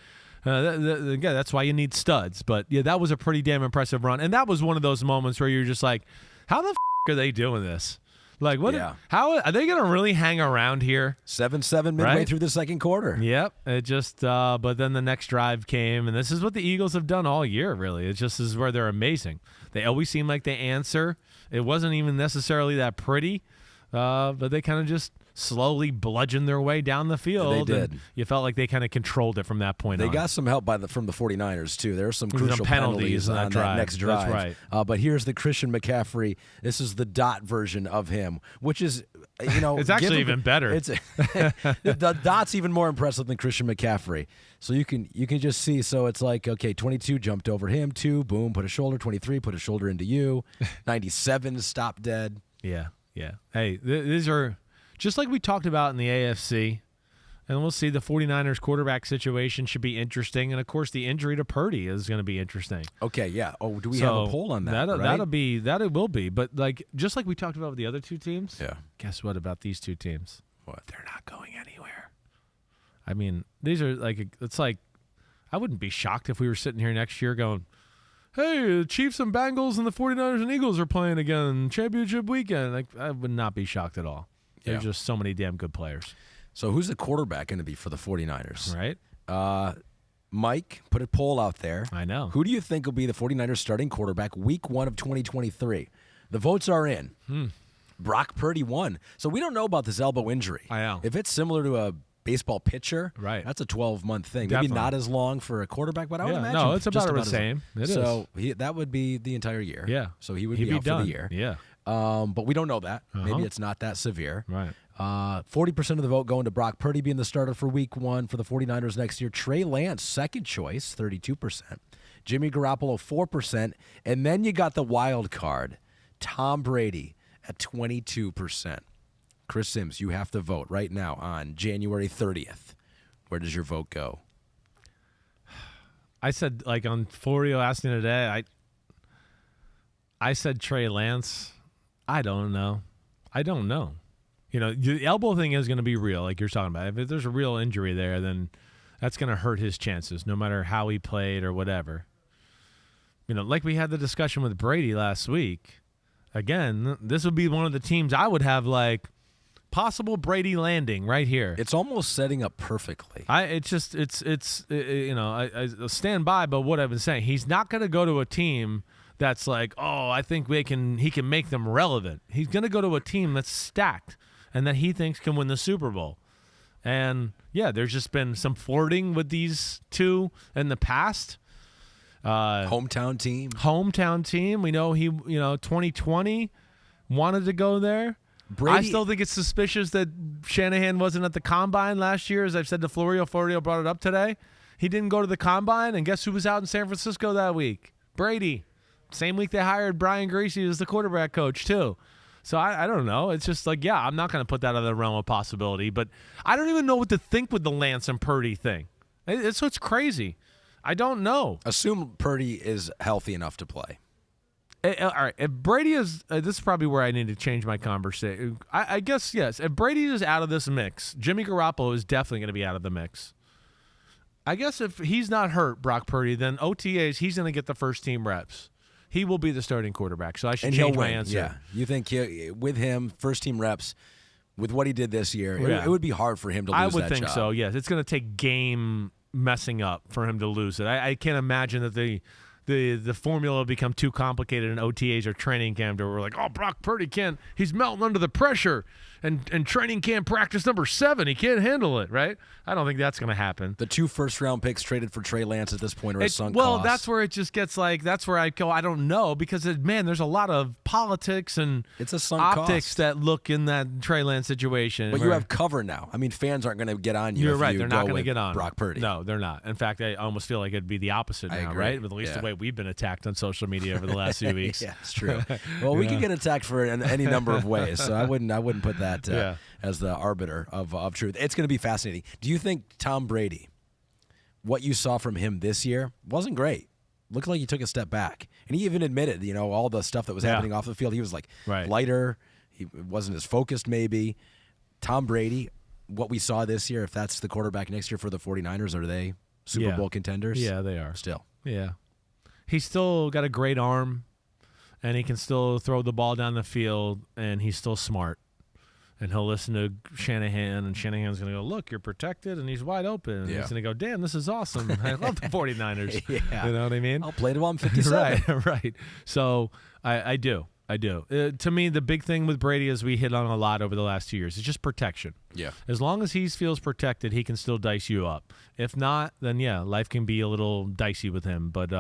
Speaker 1: Yeah, that's why you need studs. But, yeah, that was a pretty damn impressive run. And that was one of those moments where you're just like, how the are they doing this? Like, what?
Speaker 2: Yeah.
Speaker 1: How are they going to really hang around here?
Speaker 2: 7-7 midway through the second quarter.
Speaker 1: Yep. It just, but then the next drive came, and this is what the Eagles have done all year, really. It just is where they're amazing. They always seem like they answer. It wasn't even necessarily that pretty, but they kind of just slowly bludgeoned their way down the field.
Speaker 2: They did.
Speaker 1: And you felt like they kind of controlled it from that point on.
Speaker 2: They got some help from the 49ers, too. There are some crucial penalties on that next drive.
Speaker 1: That's right.
Speaker 2: But here's the Christian McCaffrey. This is the dot version of him, which is,
Speaker 1: it's actually even better.
Speaker 2: It's the dot's even more impressive than Christian McCaffrey. So you can just see. So it's like, okay, 22 jumped over him, 2, boom, put a shoulder, 23, put a shoulder into you, 97 stop dead.
Speaker 1: Yeah. Hey, these are just like we talked about in the AFC. And we'll see. The 49ers quarterback situation should be interesting. And, of course, the injury to Purdy is going to be interesting.
Speaker 2: Okay, yeah. Oh, do we have a poll on that?
Speaker 1: It will be. But, like, just like we talked about with the other two teams, guess what about these two teams?
Speaker 2: What?
Speaker 1: They're not going anywhere. I mean, these are, like, it's like, I wouldn't be shocked if we were sitting here next year going, hey, the Chiefs and Bengals and the 49ers and Eagles are playing again, championship weekend. Like, I would not be shocked at all. There's just so many damn good players.
Speaker 2: So who's the quarterback going to be for the 49ers?
Speaker 1: Right.
Speaker 2: Mike, put a poll out there.
Speaker 1: I know.
Speaker 2: Who do you think will be the 49ers starting quarterback week 1 of 2023? The votes are in. Brock Purdy won. So we don't know about this elbow injury.
Speaker 1: I know.
Speaker 2: If it's similar to a baseball pitcher,
Speaker 1: right,
Speaker 2: that's a 12-month thing.
Speaker 1: Definitely.
Speaker 2: Maybe not as long for a quarterback, but I would imagine.
Speaker 1: No, it's about the same.
Speaker 2: So that would be the entire year.
Speaker 1: Yeah.
Speaker 2: So he would be out
Speaker 1: done
Speaker 2: for the year.
Speaker 1: Yeah.
Speaker 2: But we don't know that. Maybe it's not that severe.
Speaker 1: Right.
Speaker 2: 40% of the vote going to Brock Purdy being the starter for week 1 for the 49ers next year. Trey Lance, second choice, 32%. Jimmy Garoppolo, 4%. And then you got the wild card, Tom Brady at 22%. Chris Simms, you have to vote right now on January 30th. Where does your vote go?
Speaker 1: I said, like, on Florio asking today, I said Trey Lance. I don't know. The elbow thing is going to be real, like you're talking about. If there's a real injury there, then that's going to hurt his chances, no matter how he played or whatever. Like we had the discussion with Brady last week. Again, this would be one of the teams I would have, like, possible Brady landing right here.
Speaker 2: It's almost setting up perfectly.
Speaker 1: I stand by, but what I've been saying, he's not going to go to a team that's like, oh, I think he can make them relevant. He's going to go to a team that's stacked and that he thinks can win the Super Bowl. And, yeah, there's just been some flirting with these two in the past.
Speaker 2: Hometown team.
Speaker 1: We know he, 2020 wanted to go there.
Speaker 2: Brady,
Speaker 1: I still think it's suspicious that Shanahan wasn't at the Combine last year. As I've said to Florio brought it up today. He didn't go to the Combine, and guess who was out in San Francisco that week? Brady. Same week they hired Brian Griese as the quarterback coach, too. So I don't know. It's just like, yeah, I'm not going to put that out of the realm of possibility. But I don't even know what to think with the Lance and Purdy thing. It's what's crazy. I don't know.
Speaker 2: Assume Purdy is healthy enough to play.
Speaker 1: All right, if Brady is this is probably where I need to change my conversation. I guess, yes. If Brady is out of this mix, Jimmy Garoppolo is definitely going to be out of the mix. I guess if he's not hurt, Brock Purdy, then OTAs, he's going to get the first-team reps. He will be the starting quarterback, so I should change my answer.
Speaker 2: Yeah, you think with him, first-team reps, with what he did this year, it would be hard for him to lose that job.
Speaker 1: I would think so, yes. It's going to take game messing up for him to lose it. I can't imagine that the formula will become too complicated in OTAs or training camp where we're like, oh, Brock Purdy he's melting under the pressure. And training camp practice number 7, he can't handle it, right? I don't think that's going to happen.
Speaker 2: The 2 first-round picks traded for Trey Lance at this point are a sunk
Speaker 1: cost.
Speaker 2: That's
Speaker 1: where it just gets like, that's where I go, I don't know, because, there's a lot of politics and
Speaker 2: it's a sunk
Speaker 1: optics
Speaker 2: cost.
Speaker 1: that look in that Trey Lance situation.
Speaker 2: But you have cover now. I mean, fans aren't going to get on you.
Speaker 1: You're right.
Speaker 2: You
Speaker 1: they're not going to get on
Speaker 2: Brock Purdy.
Speaker 1: No, they're not. In fact, I almost feel like it'd be the opposite now, right? With at least the way we've been attacked on social media over the last few weeks.
Speaker 2: Yeah, it's true. Well, we can get attacked for any number of ways, so I wouldn't put that as the arbiter of truth. It's going to be fascinating. Do you think Tom Brady, what you saw from him this year, wasn't great? Looked like he took a step back, and he even admitted, all the stuff that was happening off the field. He was like lighter. He wasn't as focused, maybe. Tom Brady, what we saw this year, if that's the quarterback next year for the 49ers, are they Super Bowl contenders?
Speaker 1: Yeah, they are.
Speaker 2: Still.
Speaker 1: Yeah. He's still got a great arm, and he can still throw the ball down the field, and he's still smart. And he'll listen to Shanahan, and Shanahan's going to go, look, you're protected, and he's wide open. And he's going to go, damn, this is awesome. I love the 49ers.
Speaker 2: Yeah.
Speaker 1: You know what I mean?
Speaker 2: I'll play them on 57.
Speaker 1: Right. So I do. To me, the big thing with Brady, as we hit on a lot over the last 2 years, is just protection.
Speaker 2: Yeah.
Speaker 1: As long as he feels protected, he can still dice you up. If not, then life can be a little dicey with him. But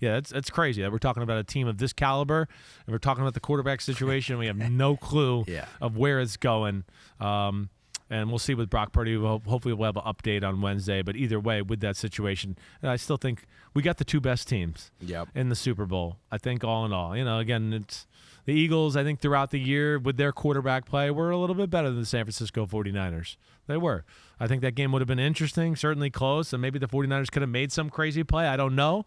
Speaker 1: it's crazy that we're talking about a team of this caliber, and we're talking about the quarterback situation. We have no clue of where it's going. And we'll see with Brock Purdy. Hopefully we'll have an update on Wednesday. But either way, with that situation, I still think we got the two best teams in the Super Bowl. I think all in all. Again, it's the Eagles, I think, throughout the year with their quarterback play, were a little bit better than the San Francisco 49ers. They were. I think that game would have been interesting, certainly close, and maybe the 49ers could have made some crazy play. I don't know.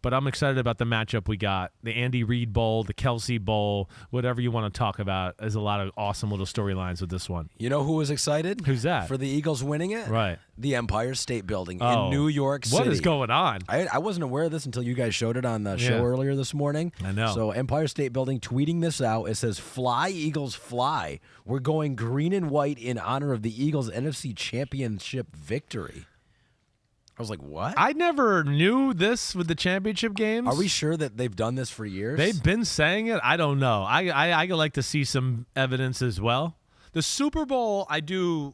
Speaker 1: But I'm excited about the matchup we got. The Andy Reid Bowl, the Kelsey Bowl, whatever you want to talk about. There's a lot of awesome little storylines with this one.
Speaker 2: You know who was excited?
Speaker 1: Who's that?
Speaker 2: For the Eagles winning it?
Speaker 1: Right.
Speaker 2: The Empire State Building in New York City.
Speaker 1: What is going on?
Speaker 2: I wasn't aware of this until you guys showed it on the show earlier this morning.
Speaker 1: I know.
Speaker 2: So Empire State Building tweeting this out. It says, "Fly, Eagles, fly. We're going green and white in honor of the Eagles' NFC Championship victory." I was like, what?
Speaker 1: I never knew this with the championship games.
Speaker 2: Are we sure that they've done this for years?
Speaker 1: They've been saying it. I don't know. I like to see some evidence as well. The Super Bowl, I do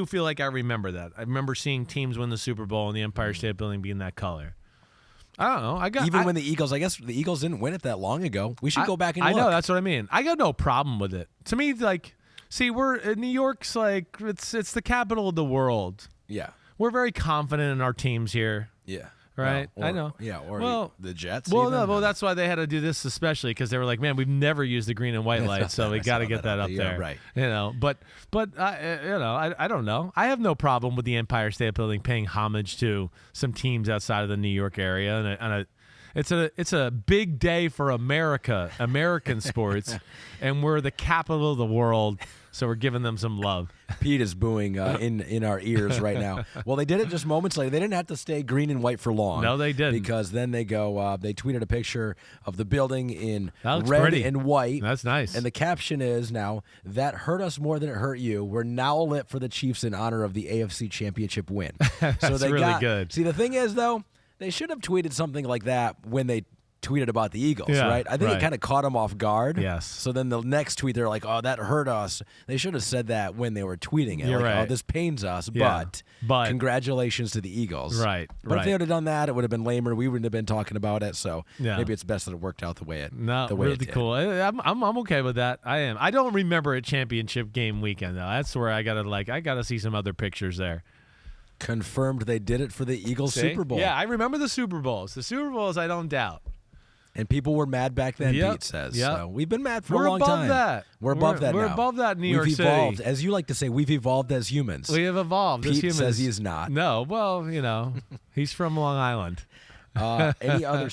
Speaker 1: feel like I remember that. I remember seeing teams win the Super Bowl and the Empire State Building being that color. I don't know.
Speaker 2: When the Eagles, I guess the Eagles didn't win it that long ago. We should go back and look.
Speaker 1: I know, that's what I mean. I got no problem with it. To me, we're New York's like it's the capital of the world.
Speaker 2: Yeah.
Speaker 1: We're very confident in our teams here.
Speaker 2: Yeah.
Speaker 1: Right?
Speaker 2: I
Speaker 1: know.
Speaker 2: Yeah, or the Jets.
Speaker 1: That's why they had to do this especially, because they were like, man, we've never used the green and white lights, so we got to get that up there.
Speaker 2: Right.
Speaker 1: But I don't know. I have no problem with the Empire State Building paying homage to some teams outside of the New York area, and it's a big day for American sports, and we're the capital of the world. So we're giving them some love.
Speaker 2: Pete is booing in our ears right now. Well, they did it just moments later. They didn't have to stay green and white for long.
Speaker 1: No, they didn't.
Speaker 2: Because then they go, they tweeted a picture of the building in red
Speaker 1: pretty.
Speaker 2: and white.
Speaker 1: That's nice.
Speaker 2: And the caption is now, "That hurt us more than it hurt you. We're now lit for the Chiefs in honor of the AFC Championship win."
Speaker 1: That's really good.
Speaker 2: See, the thing is, though, they should have tweeted something like that when they tweeted about the Eagles, right? I think it kind of caught them off guard.
Speaker 1: Yes.
Speaker 2: So then the next tweet, they're like, "Oh, that hurt us." They should have said that when they were tweeting it.
Speaker 1: You're
Speaker 2: like,
Speaker 1: right.
Speaker 2: "Oh, this pains us,
Speaker 1: but
Speaker 2: congratulations to the Eagles."
Speaker 1: Right.
Speaker 2: But if they would have done that, it would have been lamer. We wouldn't have been talking about it. So
Speaker 1: Yeah.
Speaker 2: maybe it's best that it worked out the way it
Speaker 1: really
Speaker 2: did.
Speaker 1: cool. I'm okay with that. I am. I don't remember a championship game weekend though. That's where I gotta see some other pictures there.
Speaker 2: Confirmed they did it for the Eagles Super Bowl.
Speaker 1: Yeah, I remember the Super Bowls. The Super Bowls, I don't doubt.
Speaker 2: And people were mad back then, Pete says.
Speaker 1: Yep.
Speaker 2: So we've been mad for
Speaker 1: We're
Speaker 2: a long
Speaker 1: above
Speaker 2: time.
Speaker 1: that.
Speaker 2: We're above that now.
Speaker 1: We're above that in New York
Speaker 2: We've
Speaker 1: City.
Speaker 2: evolved. As you like to say, we've evolved as humans.
Speaker 1: We have evolved as
Speaker 2: Pete
Speaker 1: humans.
Speaker 2: says he's not.
Speaker 1: No, well, he's from Long Island.
Speaker 2: Any other?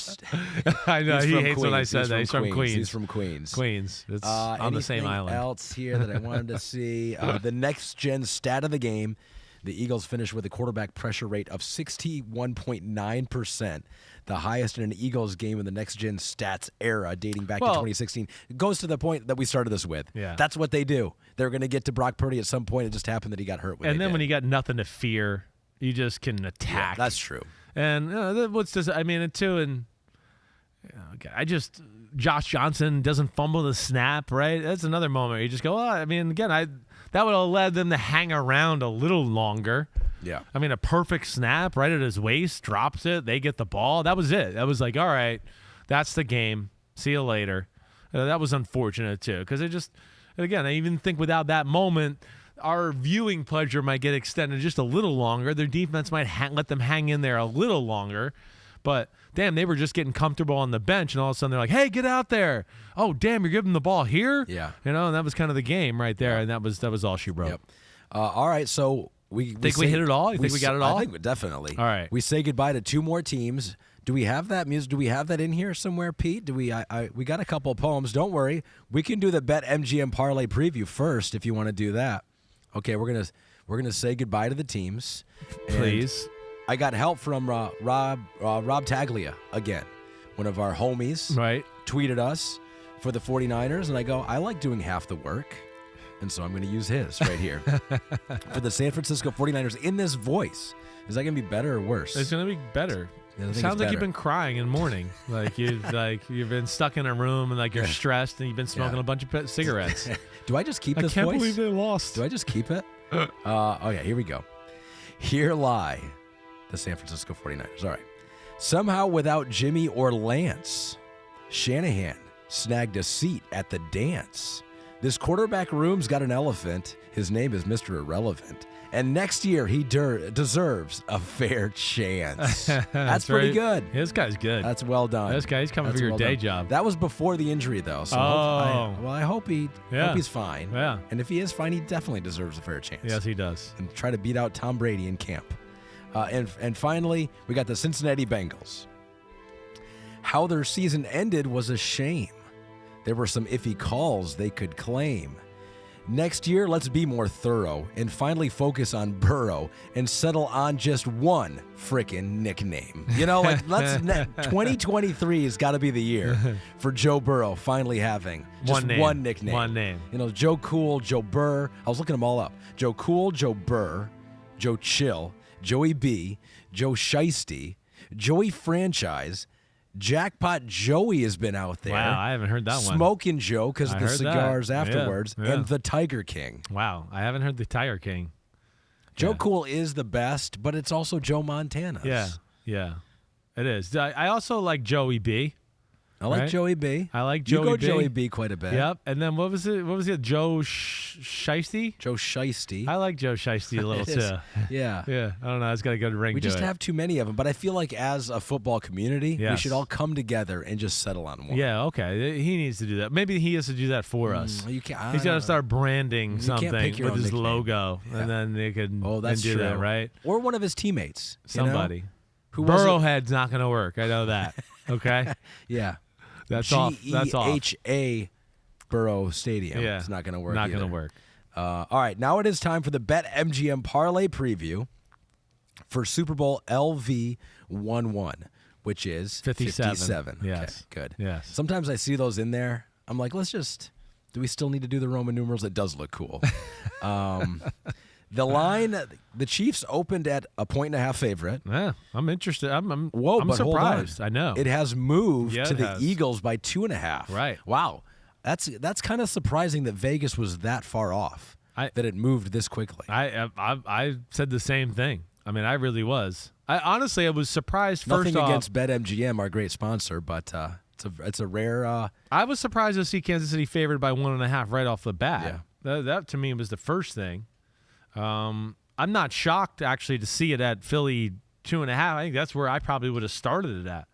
Speaker 1: I know,
Speaker 2: He's
Speaker 1: he
Speaker 2: from
Speaker 1: hates when I
Speaker 2: Queens.
Speaker 1: said that. He's from Queens.
Speaker 2: He's from Queens.
Speaker 1: Queens. It's on the same island.
Speaker 2: Anything else here that I wanted to see? The next-gen stat of the game. The Eagles finished with a quarterback pressure rate of 61.9%, the highest in an Eagles game in the next-gen stats era dating back to 2016. It goes to the point that we started this with.
Speaker 1: Yeah.
Speaker 2: That's what they do. They're going to get to Brock Purdy at some point. It just happened that he got hurt.
Speaker 1: And then when you got nothing to fear, you just can attack.
Speaker 2: Yeah, that's true.
Speaker 1: And what's this? I mean, Josh Johnson doesn't fumble the snap, right? That's another moment where you just go, that would have led them to hang around a little longer.
Speaker 2: Yeah.
Speaker 1: I mean, a perfect snap right at his waist, drops it, they get the ball. That was it. That was like, all right, that's the game. See you later. That was unfortunate, too, because I even think without that moment, our viewing pleasure might get extended just a little longer. Their defense might let them hang in there a little longer. But damn, they were just getting comfortable on the bench, and all of a sudden they're like, "Hey, get out there!" Oh, damn, you're giving them the ball here.
Speaker 2: Yeah,
Speaker 1: and that was kind of the game right there, and that was all she wrote.
Speaker 2: Yep. All right, so we
Speaker 1: think we hit it all. You think we got it all?
Speaker 2: I think definitely.
Speaker 1: All right,
Speaker 2: we say goodbye to 2 more teams. Do we have that music? Do we have that in here somewhere, Pete? Do we? We got a couple of poems. Don't worry, we can do the BetMGM parlay preview first if you want to do that. Okay, we're gonna say goodbye to the teams.
Speaker 1: Please.
Speaker 2: And I got help from Rob Taglia again, one of our homies.
Speaker 1: Right.
Speaker 2: Tweeted us for the 49ers, and I go, I like doing half the work, and so I'm going to use his right here for the San Francisco 49ers in this voice. Is that going to be better or worse?
Speaker 1: It's going to be better.
Speaker 2: It
Speaker 1: sounds like you've been crying and mourning, like you've been stuck in a room and like you're stressed and you've been smoking a bunch of cigarettes.
Speaker 2: Do I just keep this voice?
Speaker 1: I can't believe they lost.
Speaker 2: Do I just keep it? Oh yeah, here we go. Here lie the San Francisco 49ers. All right. Somehow without Jimmy or Lance, Shanahan snagged a seat at the dance. This quarterback room's got an elephant. His name is Mr. Irrelevant. And next year, he deserves a fair chance. That's pretty good.
Speaker 1: This guy's good.
Speaker 2: That's well done.
Speaker 1: This guy's coming for your day job.
Speaker 2: That was before the injury, though. So I hope he's fine.
Speaker 1: Yeah.
Speaker 2: And if he is fine, he definitely deserves a fair chance.
Speaker 1: Yes, he does.
Speaker 2: And try to beat out Tom Brady in camp. And finally, we got the Cincinnati Bengals. How their season ended was a shame. There were some iffy calls they could claim. Next year, let's be more thorough and finally focus on Burrow and settle on just one frickin' nickname. You know, like 2023 has got to be the year for Joe Burrow finally having just one nickname.
Speaker 1: One name.
Speaker 2: You know, Joe Cool, Joe Burr. I was looking them all up. Joe Cool, Joe Burr, Joe Chill, Joey B, Joe Shiesty, Joey Franchise. Jackpot Joey has been out there.
Speaker 1: Wow, I haven't heard that one.
Speaker 2: Smoking Joe because of the cigars afterwards.
Speaker 1: Yeah.
Speaker 2: And the Tiger King.
Speaker 1: Wow, I haven't heard the Tiger King.
Speaker 2: Joe Cool is the best, but it's also Joe Montana.
Speaker 1: Yeah, it is. I also like Joey B.
Speaker 2: I like Joey B.
Speaker 1: I like Joey B.
Speaker 2: You go Joey B quite a bit.
Speaker 1: Yep. And then what was it? Joe Shiesty?
Speaker 2: Joe Shiesty.
Speaker 1: I like Joe Shiesty a little too.
Speaker 2: Yeah.
Speaker 1: Yeah. I don't know. It's got a good ring
Speaker 2: We
Speaker 1: to it.
Speaker 2: just have too many of them. But I feel like as a football community, we should all come together and just settle on one.
Speaker 1: Yeah, okay. He needs to do that. Maybe he has to do that for us.
Speaker 2: You can't,
Speaker 1: He's got to start branding something with his logo, and then they could do that, right?
Speaker 2: Or one of his teammates.
Speaker 1: Somebody.
Speaker 2: Who
Speaker 1: Burrowhead's not going to work. I know that. Okay?
Speaker 2: Yeah.
Speaker 1: That's off. That's off.
Speaker 2: GEHA Burrow Stadium.
Speaker 1: Yeah.
Speaker 2: It's not going to work.
Speaker 1: Not going to work.
Speaker 2: All right. Now it is time for the BetMGM Parlay Preview for Super Bowl LVII, which is 57.
Speaker 1: Yes.
Speaker 2: Okay, good.
Speaker 1: Yes.
Speaker 2: Sometimes I see those in there. I'm like, do we still need to do the Roman numerals? It does look cool. The line, the Chiefs opened at a 1.5 favorite.
Speaker 1: Yeah, I'm interested. I'm
Speaker 2: but
Speaker 1: surprised.
Speaker 2: Hold on.
Speaker 1: I know.
Speaker 2: It has moved to the
Speaker 1: has.
Speaker 2: Eagles by 2.5.
Speaker 1: Right.
Speaker 2: Wow. That's kind of surprising that Vegas was that far off, that it moved this quickly.
Speaker 1: I said the same thing. I mean, I really was. I was surprised.
Speaker 2: Nothing
Speaker 1: first off,
Speaker 2: against BetMGM, our great sponsor, but it's a rare.
Speaker 1: I was surprised to see Kansas City favored by 1.5 right off the bat.
Speaker 2: Yeah.
Speaker 1: That to me was the first thing. I'm not shocked actually to see it at Philly 2.5. I think that's where I probably would have started it at.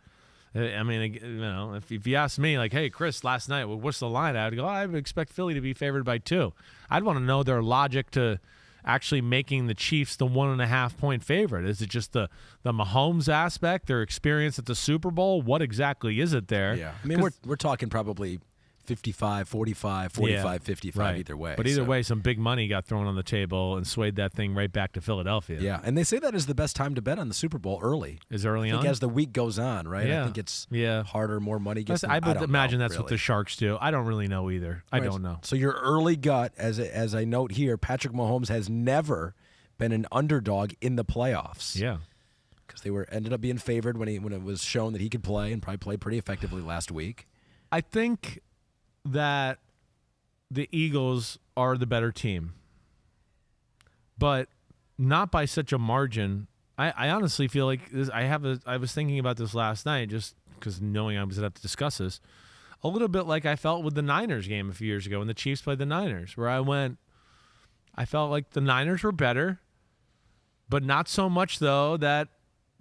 Speaker 1: I mean, if you ask me, like, hey, Chris, last night, what's the line? I'd go, I would expect Philly to be favored by 2. I'd want to know their logic to actually making the Chiefs the 1.5 point favorite. Is it just the Mahomes aspect, their experience at the Super Bowl? What exactly is it there?
Speaker 2: Yeah, I mean, we're talking probably 55, 45, 45, 55
Speaker 1: right.
Speaker 2: Either way.
Speaker 1: But either way, some big money got thrown on the table and swayed that thing right back to Philadelphia.
Speaker 2: Yeah, and they say that is the best time to bet on the Super Bowl early.
Speaker 1: Is early on?
Speaker 2: As the week goes on, right?
Speaker 1: Yeah.
Speaker 2: I think it's harder, more money gets.
Speaker 1: I would imagine that's
Speaker 2: really
Speaker 1: what the Sharks do. I don't really know either. I don't know.
Speaker 2: So your early gut, as I note here, Patrick Mahomes has never been an underdog in the playoffs.
Speaker 1: Yeah.
Speaker 2: Because they ended up being favored when it was shown that he could play and probably played pretty effectively last week.
Speaker 1: I think that the Eagles are the better team, but not by such a margin. I honestly feel like this, I was thinking about this last night just because knowing I was going to have to discuss this, a little bit like I felt with the Niners game a few years ago when the Chiefs played the Niners, where I felt like the Niners were better, but not so much, though, that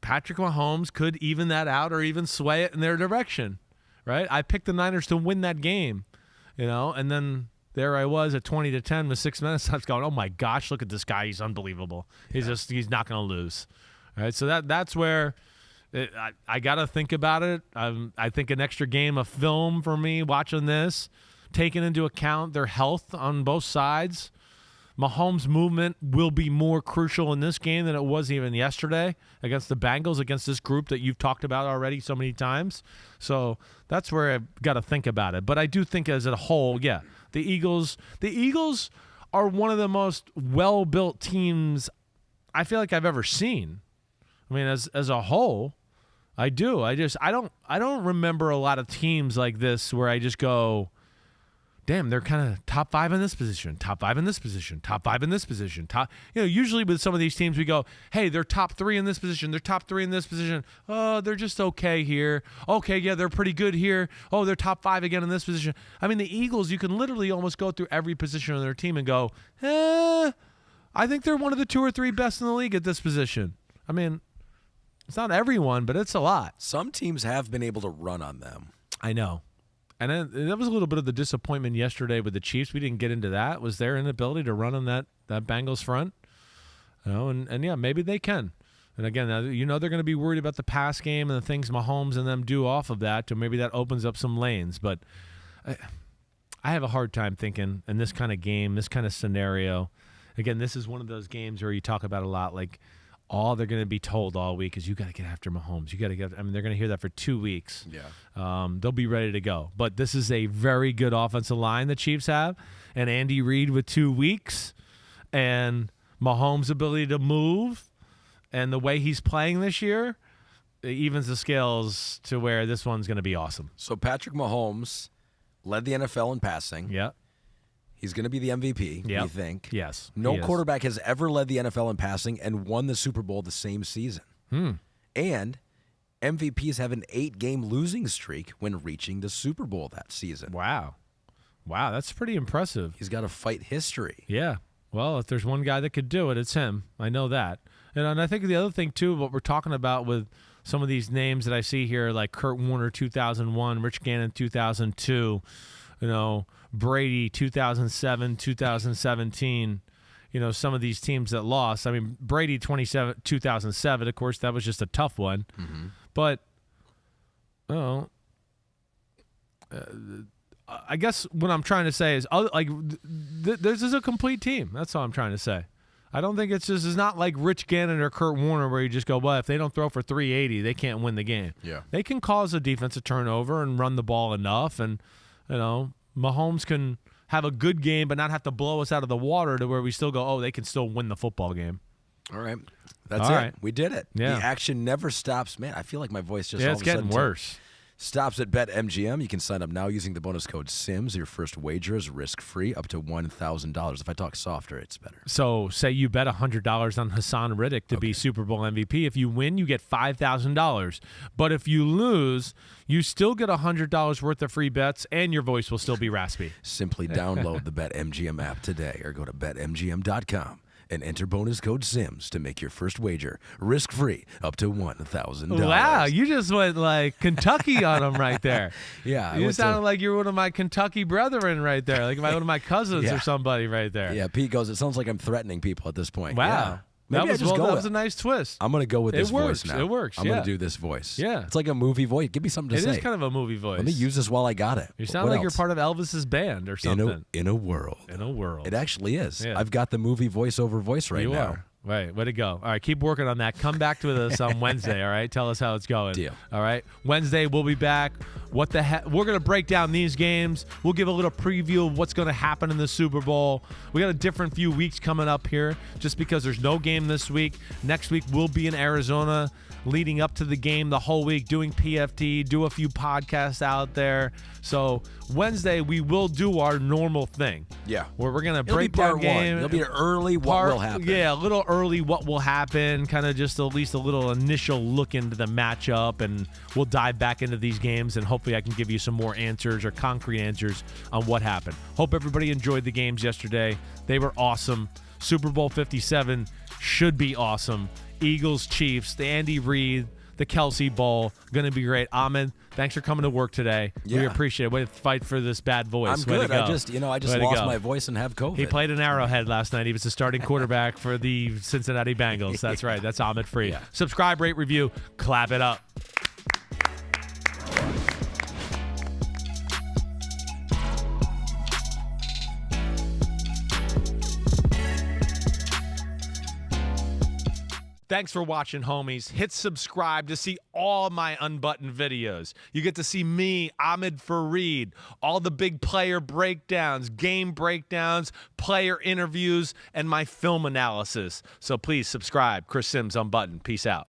Speaker 1: Patrick Mahomes could even that out or even sway it in their direction, right? I picked the Niners to win that game, and then there I was at 20-10 with 6 minutes. I was going, oh my gosh, look at this guy. He's unbelievable. He's not going to lose. All right, so that's where I got to think about it. I think an extra game of film for me watching this, taking into account their health on both sides. Mahomes' movement will be more crucial in this game than it was even yesterday against the Bengals, against this group that you've talked about already so many times. So that's where I've got to think about it. But I do think as a whole, the Eagles are one of the most well-built teams I feel like I've ever seen. I mean, as a whole, I do. I don't remember a lot of teams like this where I just go, damn, they're kind of top 5 in this position, top 5 in this position, top 5 in this position. Usually with some of these teams, we go, hey, they're top 3 in this position, they're top 3 in this position. Oh, they're just okay here. Okay, yeah, they're pretty good here. Oh, they're top 5 again in this position. I mean, the Eagles, you can literally almost go through every position on their team and go, I think they're one of the 2 or 3 best in the league at this position. I mean, it's not everyone, but it's a lot.
Speaker 2: Some teams have been able to run on them.
Speaker 1: I know. And that was a little bit of the disappointment yesterday with the Chiefs. We didn't get into that. Was their inability to run on that Bengals front? And yeah, maybe they can. And again, they're going to be worried about the pass game and the things Mahomes and them do off of that. So maybe that opens up some lanes. But I have a hard time thinking in this kind of game, this kind of scenario. Again, this is one of those games where you talk about a lot, like all they're going to be told all week is you got to get after Mahomes. You got to get. I mean, they're going to hear that for 2 weeks.
Speaker 2: Yeah,
Speaker 1: they'll be ready to go. But this is a very good offensive line the Chiefs have, and Andy Reid with 2 weeks, and Mahomes' ability to move, and the way he's playing this year, it evens the scales to where this one's going to be awesome.
Speaker 2: So Patrick Mahomes led the NFL in passing.
Speaker 1: Yeah.
Speaker 2: He's going to be the MVP, we think.
Speaker 1: Yes.
Speaker 2: No quarterback has ever led the NFL in passing and won the Super Bowl the same season. And MVPs have an 8-game losing streak when reaching the Super Bowl that season.
Speaker 1: Wow, that's pretty impressive.
Speaker 2: He's got to fight history.
Speaker 1: Yeah. Well, if there's one guy that could do it, it's him. I know that. And I think the other thing, too, what we're talking about with some of these names that I see here, like Kurt Warner, 2001, Rich Gannon, 2002, Brady, 2007, 2017, some of these teams that lost. I mean, Brady, 2007, of course, that was just a tough one.
Speaker 2: Mm-hmm.
Speaker 1: But, I guess what I'm trying to say is, this is a complete team. That's all I'm trying to say. I don't think it's not like Rich Gannon or Kurt Warner where you just go, well, if they don't throw for 380, they can't win the game.
Speaker 2: Yeah.
Speaker 1: They can cause a defensive turnover and run the ball enough, and, Mahomes can have a good game but not have to blow us out of the water to where we still go, they can still win the football game.
Speaker 2: All right. That's it.
Speaker 1: Right.
Speaker 2: We did it.
Speaker 1: Yeah.
Speaker 2: The action never stops. Man, I feel like my voice just all
Speaker 1: it's
Speaker 2: of a sudden
Speaker 1: getting worse.
Speaker 2: Stops at BetMGM. You can sign up now using the bonus code SIMS. Your first wager is risk-free up to $1,000. If I talk softer, it's better.
Speaker 1: So say you bet $100 on Hassan Riddick to be Super Bowl MVP. If you win, you get $5,000. But if you lose, you still get $100 worth of free bets, and your voice will still be raspy.
Speaker 2: Simply download the BetMGM app today or go to BetMGM.com. And enter bonus code SIMS to make your first wager risk-free up to $1,000.
Speaker 1: Wow, you just went like Kentucky on them right there.
Speaker 2: Yeah.
Speaker 1: You sounded like you're one of my Kentucky brethren right there, like one of my cousins
Speaker 2: Yeah.
Speaker 1: or somebody right there.
Speaker 2: Yeah, Pete goes, it sounds like I'm threatening people at this point.
Speaker 1: Wow.
Speaker 2: Yeah.
Speaker 1: That
Speaker 2: Maybe
Speaker 1: was a nice twist.
Speaker 2: I'm going to go with this
Speaker 1: works.
Speaker 2: voice now.
Speaker 1: It works,
Speaker 2: I'm going to do this voice.
Speaker 1: Yeah.
Speaker 2: It's like a movie voice. Give me something to say.
Speaker 1: It is kind of a movie voice.
Speaker 2: Let me use this while I got it.
Speaker 1: You sound
Speaker 2: What
Speaker 1: like you're
Speaker 2: else?
Speaker 1: part of Elvis's band or something.
Speaker 2: In a world.
Speaker 1: In a world.
Speaker 2: It actually is.
Speaker 1: Yeah.
Speaker 2: I've got the movie voiceover voice right
Speaker 1: you
Speaker 2: now.
Speaker 1: are. Right, way to go. All right, keep working on that. Come back to us on Wednesday, all right? Tell us how it's going.
Speaker 2: Deal.
Speaker 1: All right? Wednesday, we'll be back. What the heck? We're going to break down these games. We'll give a little preview of what's going to happen in the Super Bowl. We got a different few weeks coming up here just because there's no game this week. Next week, we'll be in Arizona leading up to the game the whole week, doing PFT, do a few podcasts out there. So Wednesday, we will do our normal thing.
Speaker 2: Yeah.
Speaker 1: Where we're going to
Speaker 2: It'll
Speaker 1: break
Speaker 2: be part
Speaker 1: down game.
Speaker 2: one. It'll be an early what will happen.
Speaker 1: Yeah, a little early what will happen, kind of just at least a little initial look into the matchup, and we'll dive back into these games, and hopefully I can give you some more answers or concrete answers on what happened. Hope everybody enjoyed the games yesterday. They were awesome. Super Bowl 57 should be awesome. Eagles-Chiefs, the Andy Reid, the Kelsey Bowl. Going to be great. Ahmed, thanks for coming to work today. We
Speaker 2: Yeah.
Speaker 1: appreciate it. Way to fight for this bad voice.
Speaker 2: I'm
Speaker 1: Way
Speaker 2: good.
Speaker 1: to go.
Speaker 2: I just
Speaker 1: Way to
Speaker 2: lost
Speaker 1: go.
Speaker 2: my voice and have COVID.
Speaker 1: He played in Arrowhead last night. He was the starting quarterback for the Cincinnati Bengals. That's right. That's Ahmed Free.
Speaker 2: Yeah.
Speaker 1: Subscribe, rate, review, clap it up. Thanks for watching, homies. Hit subscribe to see all my unbuttoned videos. You get to see me, Ahmed Fareed, all the big player breakdowns, game breakdowns, player interviews, and my film analysis. So please subscribe. Chris Simms Unbuttoned. Peace out.